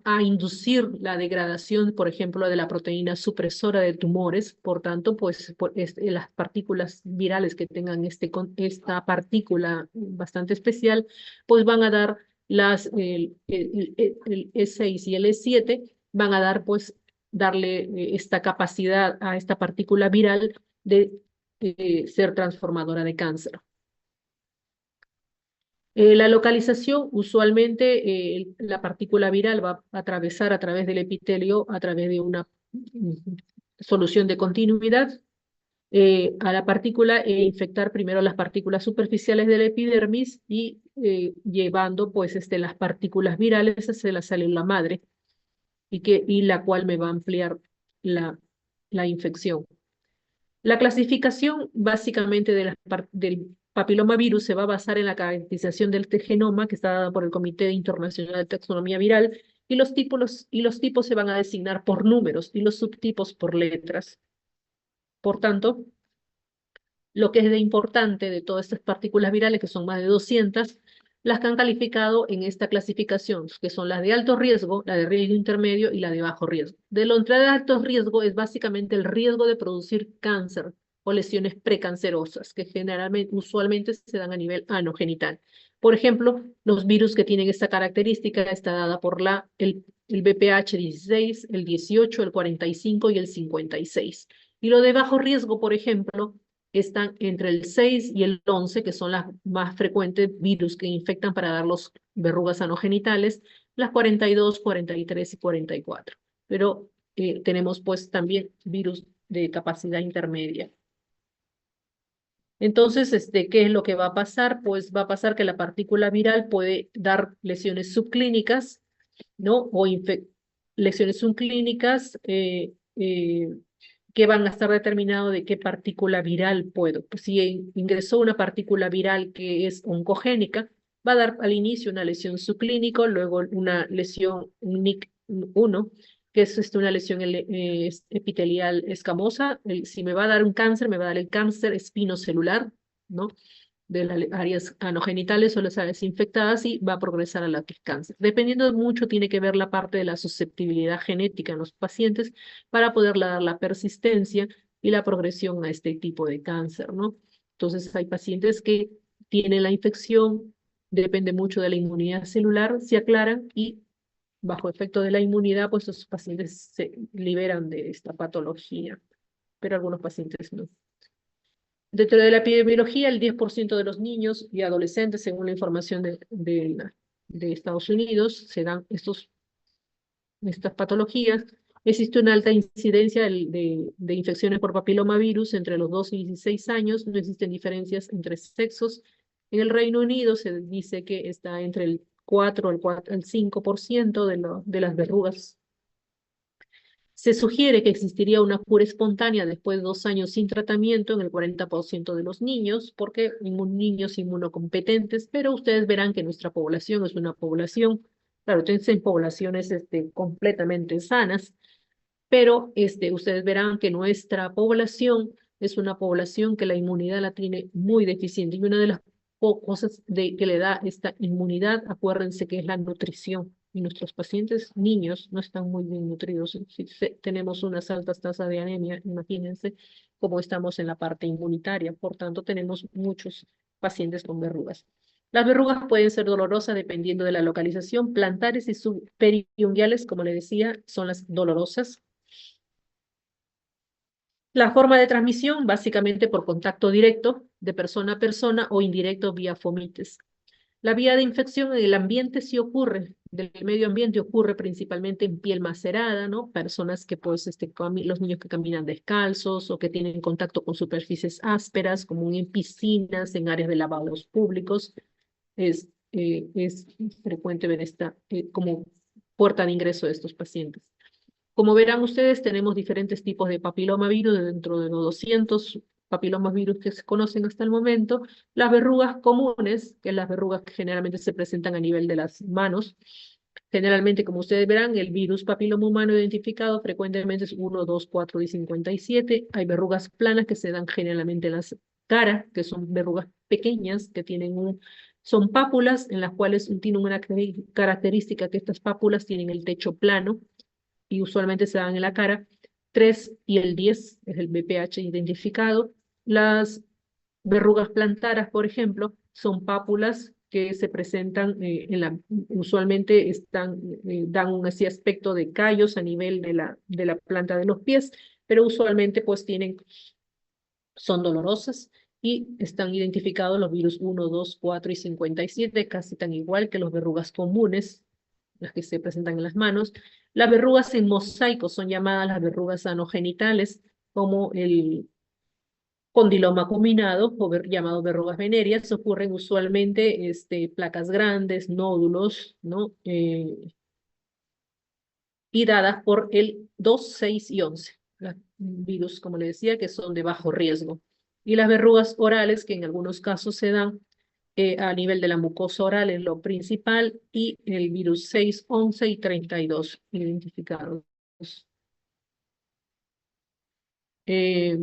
a inducir la degradación, por ejemplo, de la proteína supresora de tumores. Por tanto, pues las partículas virales que tengan esta partícula bastante especial, pues van a dar el E6 y el E7, van a dar, pues, darle esta capacidad a esta partícula viral de ser transformadora de cáncer. La localización, usualmente la partícula viral va a atravesar a través del epitelio, a través de una solución de continuidad, a la partícula e infectar primero las partículas superficiales de la epidermis y llevando pues las partículas virales hacia la célula madre y la cual me va a ampliar la infección. La clasificación básicamente del papilomavirus se va a basar en la caracterización del genoma que está dada por el Comité Internacional de Taxonomía Viral y los tipos se van a designar por números y los subtipos por letras. Por tanto, lo que es de importante de todas estas partículas virales, que son más de 200, las que han calificado en esta clasificación, que son las de alto riesgo, la de riesgo intermedio y la de bajo riesgo. De lo entre de alto riesgo es básicamente el riesgo de producir cáncer o lesiones precancerosas, que usualmente se dan a nivel anogenital. Por ejemplo, los virus que tienen esta característica está dada por el BPH 16, el 18, el 45 y el 56. Y lo de bajo riesgo, por ejemplo, están entre el 6 y el 11, que son las más frecuentes virus que infectan para dar los verrugas anogenitales, las 42, 43 y 44. Pero tenemos pues también virus de capacidad intermedia. Entonces, ¿qué es lo que va a pasar? Pues va a pasar que la partícula viral puede dar lesiones subclínicas, ¿no? O lesiones subclínicas que van a estar determinados de qué partícula viral puedo. Pues si ingresó una partícula viral que es oncogénica, va a dar al inicio una lesión subclínica, luego una lesión NIC1, que es una lesión epitelial escamosa. Si me va a dar un cáncer, me va a dar el cáncer espinocelular, ¿no? De las áreas anogenitales o las áreas infectadas y va a progresar a la que es cáncer. Dependiendo de mucho, tiene que ver la parte de la susceptibilidad genética en los pacientes para poder dar la persistencia y la progresión a este tipo de cáncer, ¿no? Entonces hay pacientes que tienen la infección, depende mucho de la inmunidad celular, se aclaran y bajo efecto de la inmunidad, pues los pacientes se liberan de esta patología, pero algunos pacientes no. Dentro de la epidemiología, el 10% de los niños y adolescentes, según la información de Estados Unidos, se dan estas patologías. Existe una alta incidencia de infecciones por papilomavirus entre los 2 y 16 años. No existen diferencias entre sexos. En el Reino Unido se dice que está entre el 4 al 5% de las verrugas. Se sugiere que existiría una cura espontánea después de 2 años sin tratamiento en el 40% de los niños, porque niños inmunocompetentes, pero ustedes verán que nuestra población es una población, claro, tienen poblaciones completamente sanas, pero ustedes verán que nuestra población es una población que la inmunidad la tiene muy deficiente. Y una de las cosas que le da esta inmunidad, acuérdense que es la nutrición. Y nuestros pacientes niños no están muy bien nutridos. Si tenemos unas altas tasas de anemia, imagínense cómo estamos en la parte inmunitaria. Por tanto, tenemos muchos pacientes con verrugas. Las verrugas pueden ser dolorosas dependiendo de la localización. Plantares y subperiunguales, como le decía, son las dolorosas. La forma de transmisión, básicamente por contacto directo de persona a persona o indirecto vía fomites. La vía de infección en el ambiente sí ocurre, del medio ambiente ocurre principalmente en piel macerada, ¿no? Personas que pues los niños que caminan descalzos o que tienen contacto con superficies ásperas, como en piscinas, en áreas de lavados públicos, es frecuente ver esta como puerta de ingreso de estos pacientes. Como verán ustedes, tenemos diferentes tipos de papilomavirus dentro de los 200 papilomavirus que se conocen hasta el momento. Las verrugas comunes, que las verrugas que generalmente se presentan a nivel de las manos. Generalmente, como ustedes verán, el virus papiloma humano identificado frecuentemente es 1, 2, 4 y 57. Hay verrugas planas que se dan generalmente en las caras, que son verrugas pequeñas, que son pápulas en las cuales tienen una característica que estas pápulas tienen el techo plano y usualmente se dan en la cara. 3 y el 10 es el BPH identificado. Las verrugas plantaras, por ejemplo, son pápulas que se presentan usualmente dan un así aspecto de callos a nivel de la planta de los pies, pero usualmente pues son dolorosas y están identificados los virus 1, 2, 4 y 57, casi tan igual que las verrugas comunes, las que se presentan en las manos. Las verrugas en mosaico son llamadas las verrugas anogenitales, como el condiloma acuminado, o llamado verrugas venéreas. Ocurren usualmente placas grandes, nódulos, ¿no? Y dadas por el 2, 6 y 11, los virus, como le decía, que son de bajo riesgo. Y las verrugas orales, que en algunos casos se dan a nivel de la mucosa oral en lo principal, y el virus 6, 11 y 32 identificados. Eh,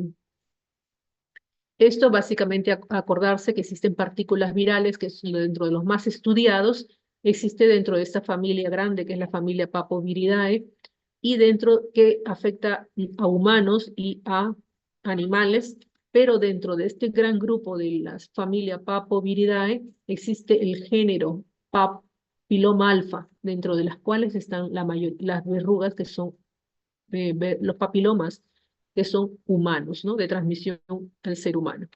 Esto básicamente acordarse que existen partículas virales que son dentro de los más estudiados, existe dentro de esta familia grande que es la familia Papoviridae y dentro que afecta a humanos y a animales, pero dentro de este gran grupo de la familia Papoviridae existe el género Papiloma alfa, dentro de las cuales están las verrugas que son los papilomas que son humanos, ¿no? De transmisión al ser humano,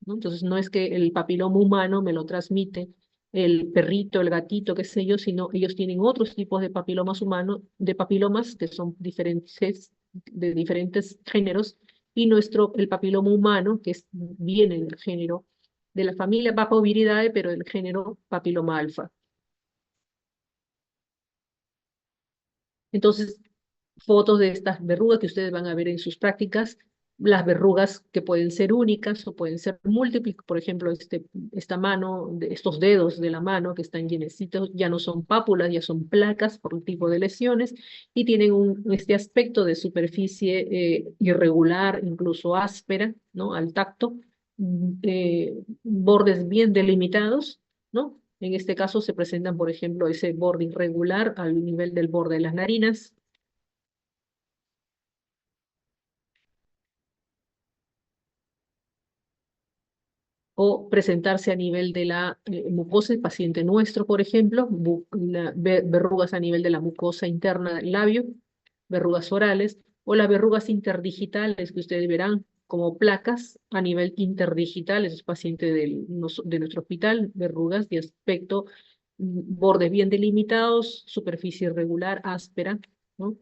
¿no? Entonces, no es que el papiloma humano me lo transmite el perrito, el gatito, qué sé yo, sino ellos tienen otros tipos de papilomas humanos, de papilomas que son diferentes, de diferentes géneros, y el papiloma humano, viene del género, de la familia Papoviridae, pero del género papiloma alfa. Entonces, fotos de estas verrugas que ustedes van a ver en sus prácticas, las verrugas que pueden ser únicas o pueden ser múltiples, por ejemplo, esta mano, estos dedos de la mano que están llenecitos, ya no son pápulas, ya son placas por el tipo de lesiones y tienen este aspecto de superficie irregular, incluso áspera, ¿no? Al tacto, bordes bien delimitados, ¿no? En este caso se presentan, por ejemplo, ese borde irregular al nivel del borde de las narinas, o presentarse a nivel de la mucosa, el paciente nuestro, por ejemplo, verrugas a nivel de la mucosa interna del labio, verrugas orales, o las verrugas interdigitales que ustedes verán como placas a nivel interdigital, esos pacientes de nuestro hospital, verrugas de aspecto, bordes bien delimitados, superficie irregular, áspera, ¿no?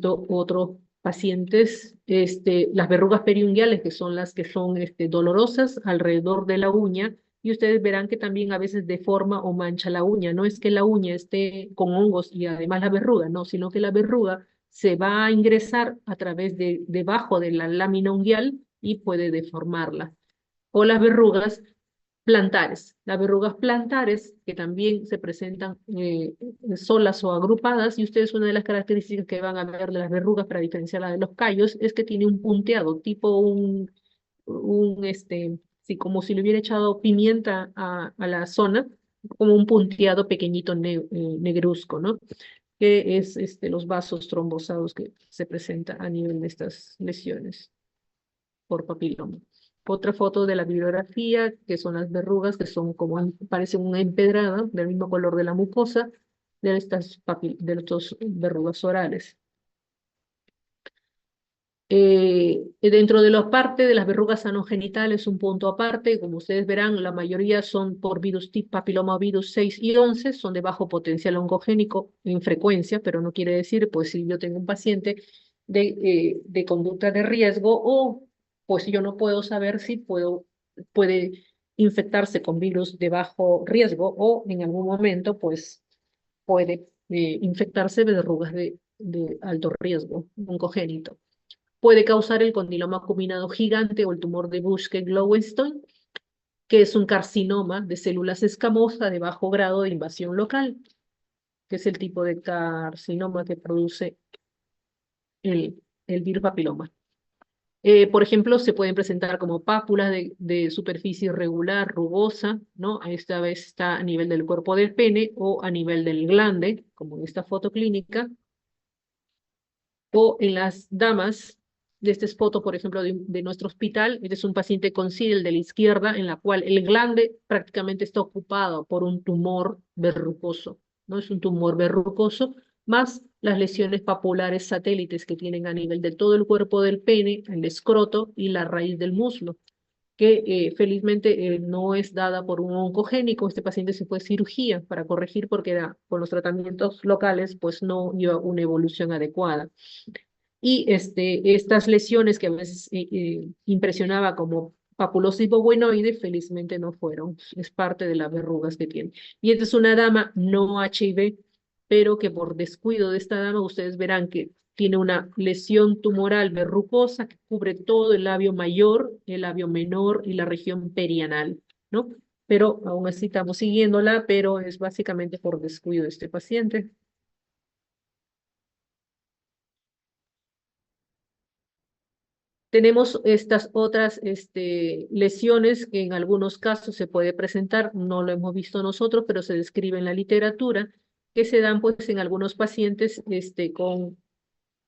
Otros pacientes, las verrugas periunguales, que son las que son dolorosas alrededor de la uña, y ustedes verán que también a veces deforma o mancha la uña. No es que la uña esté con hongos y además la verruga, no, sino que la verruga se va a ingresar a través de debajo de la lámina unguial y puede deformarla. O las verrugas plantares. Las verrugas plantares, que también se presentan solas o agrupadas, y ustedes una de las características que van a ver de las verrugas para diferenciarla de los callos es que tiene un punteado, tipo sí, como si le hubiera echado pimienta a la zona, como un punteado pequeñito negruzco, ¿no? Que es los vasos trombosados que se presenta a nivel de estas lesiones por papiloma. Otra foto de la bibliografía, que son las verrugas, que son como, parecen una empedrada del mismo color de la mucosa de estos verrugas orales. Dentro de la parte de las verrugas anogenitales, un punto aparte, como ustedes verán, la mayoría son por virus tipo papilomavirus 6 y 11, son de bajo potencial oncogénico en frecuencia, pero no quiere decir, pues si yo tengo un paciente de conducta de riesgo o pues yo no puedo saber si puede infectarse con virus de bajo riesgo o en algún momento pues puede infectarse de verrugas de alto riesgo oncogénito. Puede causar el condiloma acuminado gigante o el tumor de Buschke-Lowenstein, que es un carcinoma de células escamosas de bajo grado de invasión local, que es el tipo de carcinoma que produce el virus papiloma. Por ejemplo, se pueden presentar como pápulas de superficie irregular, rugosa, ¿no? Esta vez está a nivel del cuerpo del pene o a nivel del glande, como en esta foto clínica, o en las damas, de esta es foto, por ejemplo, de nuestro hospital. Este es un paciente con SIDL de la izquierda, en la cual el glande prácticamente está ocupado por un tumor verrucoso, ¿no? Es un tumor verrucoso, más las lesiones papulares satélites que tienen a nivel de todo el cuerpo del pene, el escroto y la raíz del muslo, que felizmente no es dada por un oncogénico. Este paciente se fue a cirugía para corregir porque con los tratamientos locales pues no lleva una evolución adecuada. Y estas lesiones que a veces impresionaba como papulosis boboinoide, felizmente no fueron. Es parte de las verrugas que tiene. Y esta es una dama no HIV, pero que por descuido de esta dama, ustedes verán que tiene una lesión tumoral verrucosa que cubre todo el labio mayor, el labio menor y la región perianal, ¿no? Pero aún así estamos siguiéndola, pero es básicamente por descuido de este paciente. Tenemos estas otras lesiones que en algunos casos se puede presentar, no lo hemos visto nosotros, pero se describe en la literatura, que se dan pues en algunos pacientes con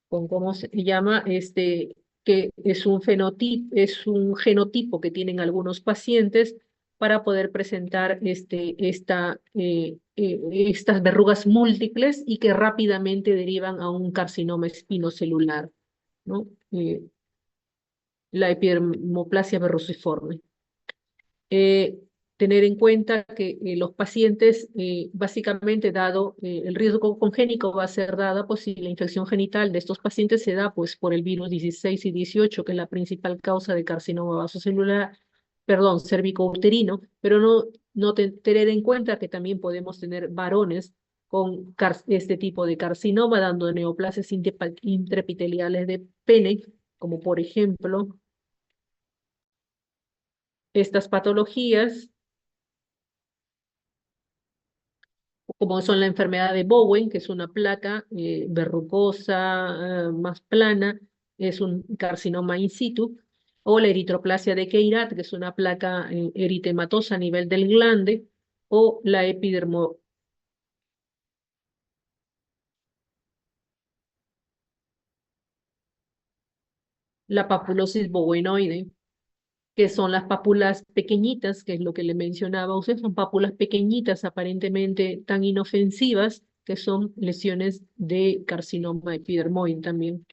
¿cómo se llama? Que es un genotipo que tienen algunos pacientes para poder presentar estas verrugas múltiples y que rápidamente derivan a un carcinoma espinocelular, ¿no? La epidermoplasia verruciforme. Eh, Tener en cuenta que los pacientes, básicamente dado el riesgo congénico va a ser dada, pues si la infección genital de estos pacientes se da pues por el virus 16 y 18, que es la principal causa de carcinoma vasocelular, perdón, cérvico-uterino, pero tener en cuenta que también podemos tener varones con este tipo de carcinoma, dando neoplasias intraepiteliales de pene, como por ejemplo estas patologías, como son la enfermedad de Bowen, que es una placa verrucosa, más plana, es un carcinoma in situ, o la eritroplasia de Keirat, que es una placa eritematosa a nivel del glande, o la la papulosis bovenoide, que son las pápulas pequeñitas, que es lo que le mencionaba a usted, son pápulas pequeñitas aparentemente tan inofensivas, que son lesiones de carcinoma epidermoide también.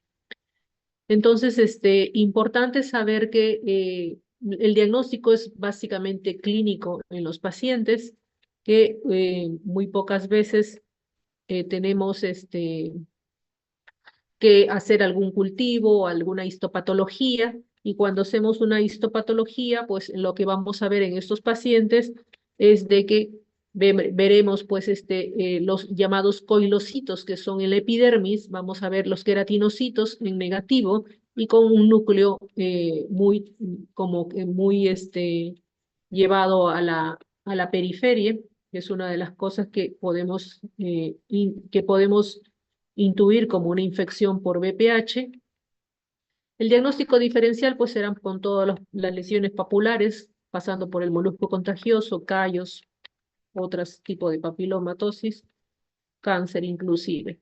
Entonces, importante saber que el diagnóstico es básicamente clínico en los pacientes, que muy pocas veces tenemos que hacer algún cultivo o alguna histopatología, y cuando hacemos una histopatología, pues lo que vamos a ver en estos pacientes es de que veremos pues los llamados coilocitos, que son el epidermis. Vamos a ver los queratinocitos en negativo y con un núcleo muy, como que muy llevado a la periferia, que es una de las cosas que podemos intuir como una infección por VPH. El diagnóstico diferencial pues serán con todas las lesiones papulares, pasando por el molusco contagioso, callos, otros tipos de papilomatosis, cáncer inclusive.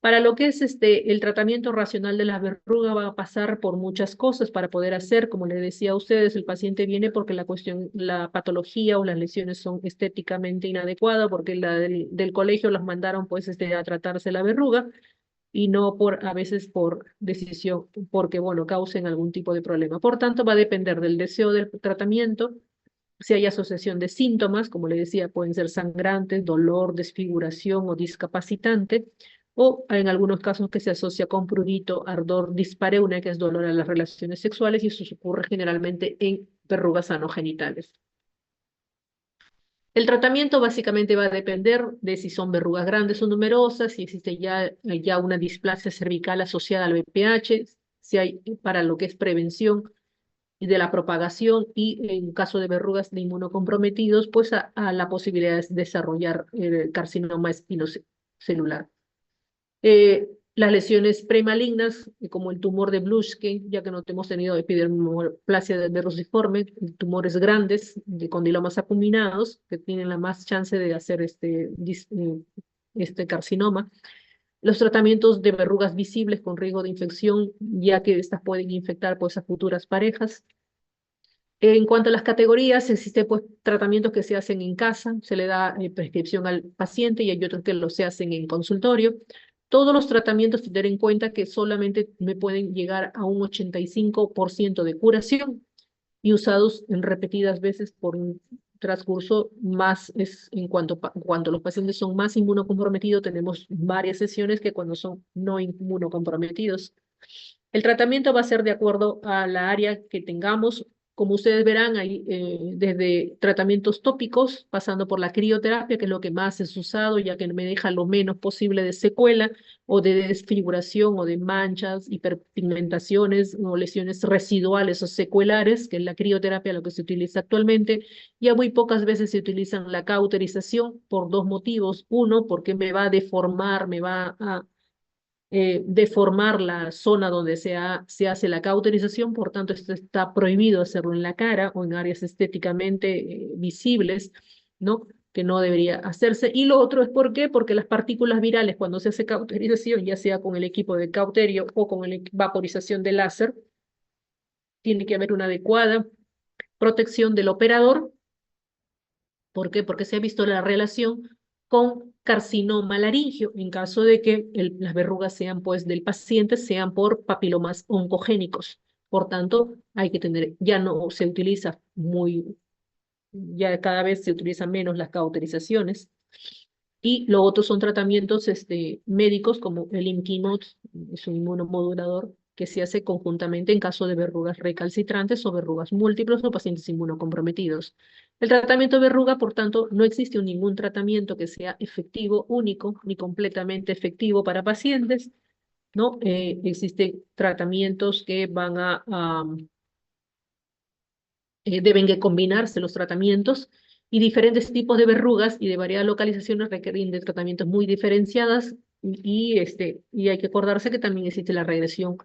Para lo que es el tratamiento racional de la verruga, va a pasar por muchas cosas para poder hacer. Como les decía a ustedes, el paciente viene porque la patología o las lesiones son estéticamente inadecuadas, porque del colegio los mandaron pues a tratarse la verruga, y no a veces por decisión, porque, bueno, causen algún tipo de problema. Por tanto, va a depender del deseo del tratamiento, si hay asociación de síntomas, como le decía, pueden ser sangrantes, dolor, desfiguración o discapacitante, o en algunos casos que se asocia con prurito, ardor, dispareunia, que es dolor a las relaciones sexuales, y eso ocurre generalmente en verrugas anogenitales. El tratamiento básicamente va a depender de si son verrugas grandes o numerosas, si existe ya una displasia cervical asociada al VPH, si hay para lo que es prevención y de la propagación, y en caso de verrugas de inmunocomprometidos, pues a la posibilidad de desarrollar carcinoma espinocelular. Las lesiones premalignas, como el tumor de Blushke, ya que no hemos tenido epidermoplasia verruciforme, tumores grandes de condilomas acuminados, que tienen la más chance de hacer este carcinoma. Los tratamientos de verrugas visibles con riesgo de infección, ya que estas pueden infectar pues, a futuras parejas. En cuanto a las categorías, existen pues tratamientos que se hacen en casa, se le da prescripción al paciente, y hay otros que se hacen en consultorio. Todos los tratamientos, tener en cuenta que solamente me pueden llegar a un 85% de curación, y usados en repetidas veces por un transcurso más, cuando los pacientes son más inmunocomprometidos, tenemos varias sesiones que cuando son no inmunocomprometidos. El tratamiento va a ser de acuerdo a la área que tengamos. Como ustedes verán, hay desde tratamientos tópicos, pasando por la crioterapia, que es lo que más es usado, ya que me deja lo menos posible de secuela o de desfiguración o de manchas, hiperpigmentaciones o lesiones residuales o secuelares, que es la crioterapia lo que se utiliza actualmente. Ya muy pocas veces se utiliza la cauterización por dos motivos. Uno, porque me va a deformar, me va a deformar la zona donde se hace la cauterización. Por tanto, esto está prohibido hacerlo en la cara o en áreas estéticamente visibles, ¿no? Que no debería hacerse. Y lo otro es ¿por qué? Porque las partículas virales, cuando se hace cauterización, ya sea con el equipo de cauterio o con la vaporización de láser, tiene que haber una adecuada protección del operador. ¿Por qué? Porque se ha visto la relación con carcinoma laringio, en caso de que las verrugas sean pues del paciente, sean por papilomas oncogénicos. Por tanto, hay que tener, ya no se utiliza ya cada vez se utilizan menos las cauterizaciones. Y lo otro son tratamientos médicos como el Imquimod, es un inmunomodulador que se hace conjuntamente en caso de verrugas recalcitrantes o verrugas múltiples o pacientes inmunocomprometidos. El tratamiento de verruga, por tanto, no existe ningún tratamiento que sea efectivo, único, ni completamente efectivo para pacientes, ¿no? Existen tratamientos que deben de combinarse los tratamientos, y diferentes tipos de verrugas y de variadas localizaciones requieren de tratamientos muy diferenciadas, y hay que acordarse que también existe la regresión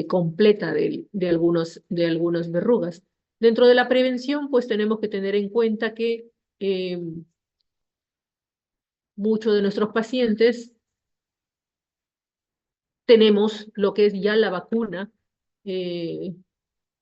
completa de algunas verrugas. Dentro de la prevención, pues tenemos que tener en cuenta que eh, muchos de nuestros pacientes tenemos lo que es ya la vacuna eh,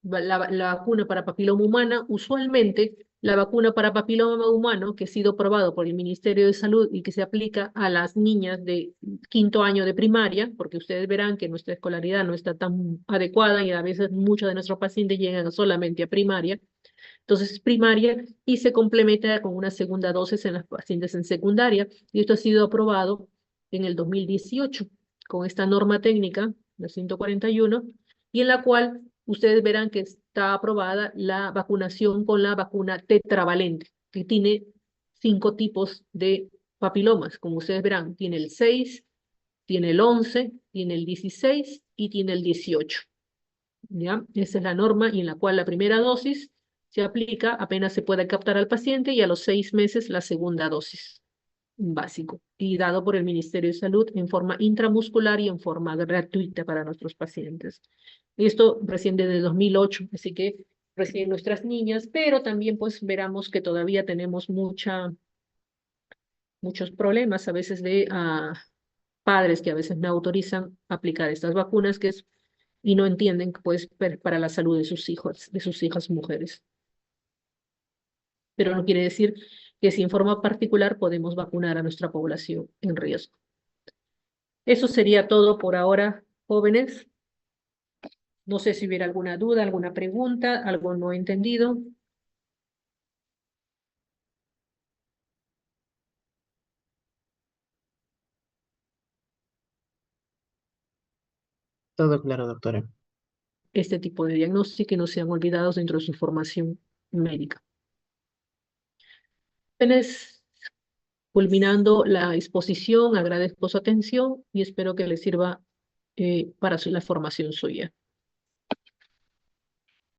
la vacuna para papiloma humana, usualmente la vacuna para papiloma humano, que ha sido aprobado por el Ministerio de Salud y que se aplica a las niñas de quinto año de primaria, porque ustedes verán que nuestra escolaridad no está tan adecuada y a veces muchos de nuestros pacientes llegan solamente a primaria. Entonces es primaria y se complementa con una segunda dosis en las pacientes en secundaria. Y esto ha sido aprobado en el 2018 con esta norma técnica, la 141, y en la cual ustedes verán que está aprobada la vacunación con la vacuna tetravalente, que tiene 5 tipos de papilomas. Como ustedes verán, tiene el 6, tiene el 11, tiene el 16 y tiene el 18. ¿Ya? Esa es la norma y en la cual la primera dosis se aplica apenas se pueda captar al paciente y a los 6 meses la segunda dosis básico y dado por el Ministerio de Salud en forma intramuscular y en forma gratuita para nuestros pacientes. Esto recién desde 2008, así que recién nuestras niñas, pero también pues veramos que todavía tenemos muchos problemas a veces de padres que a veces no autorizan aplicar estas vacunas y no entienden que pues para la salud de sus hijos, de sus hijas mujeres. Pero no quiere decir que si en forma particular podemos vacunar a nuestra población en riesgo. Eso sería todo por ahora, jóvenes. No sé si hubiera alguna duda, alguna pregunta, algo no entendido. Todo claro, doctora. Este tipo de diagnósticos que no sean olvidados dentro de su formación médica. Jóvenes, culminando la exposición, agradezco su atención y espero que les sirva para la formación suya.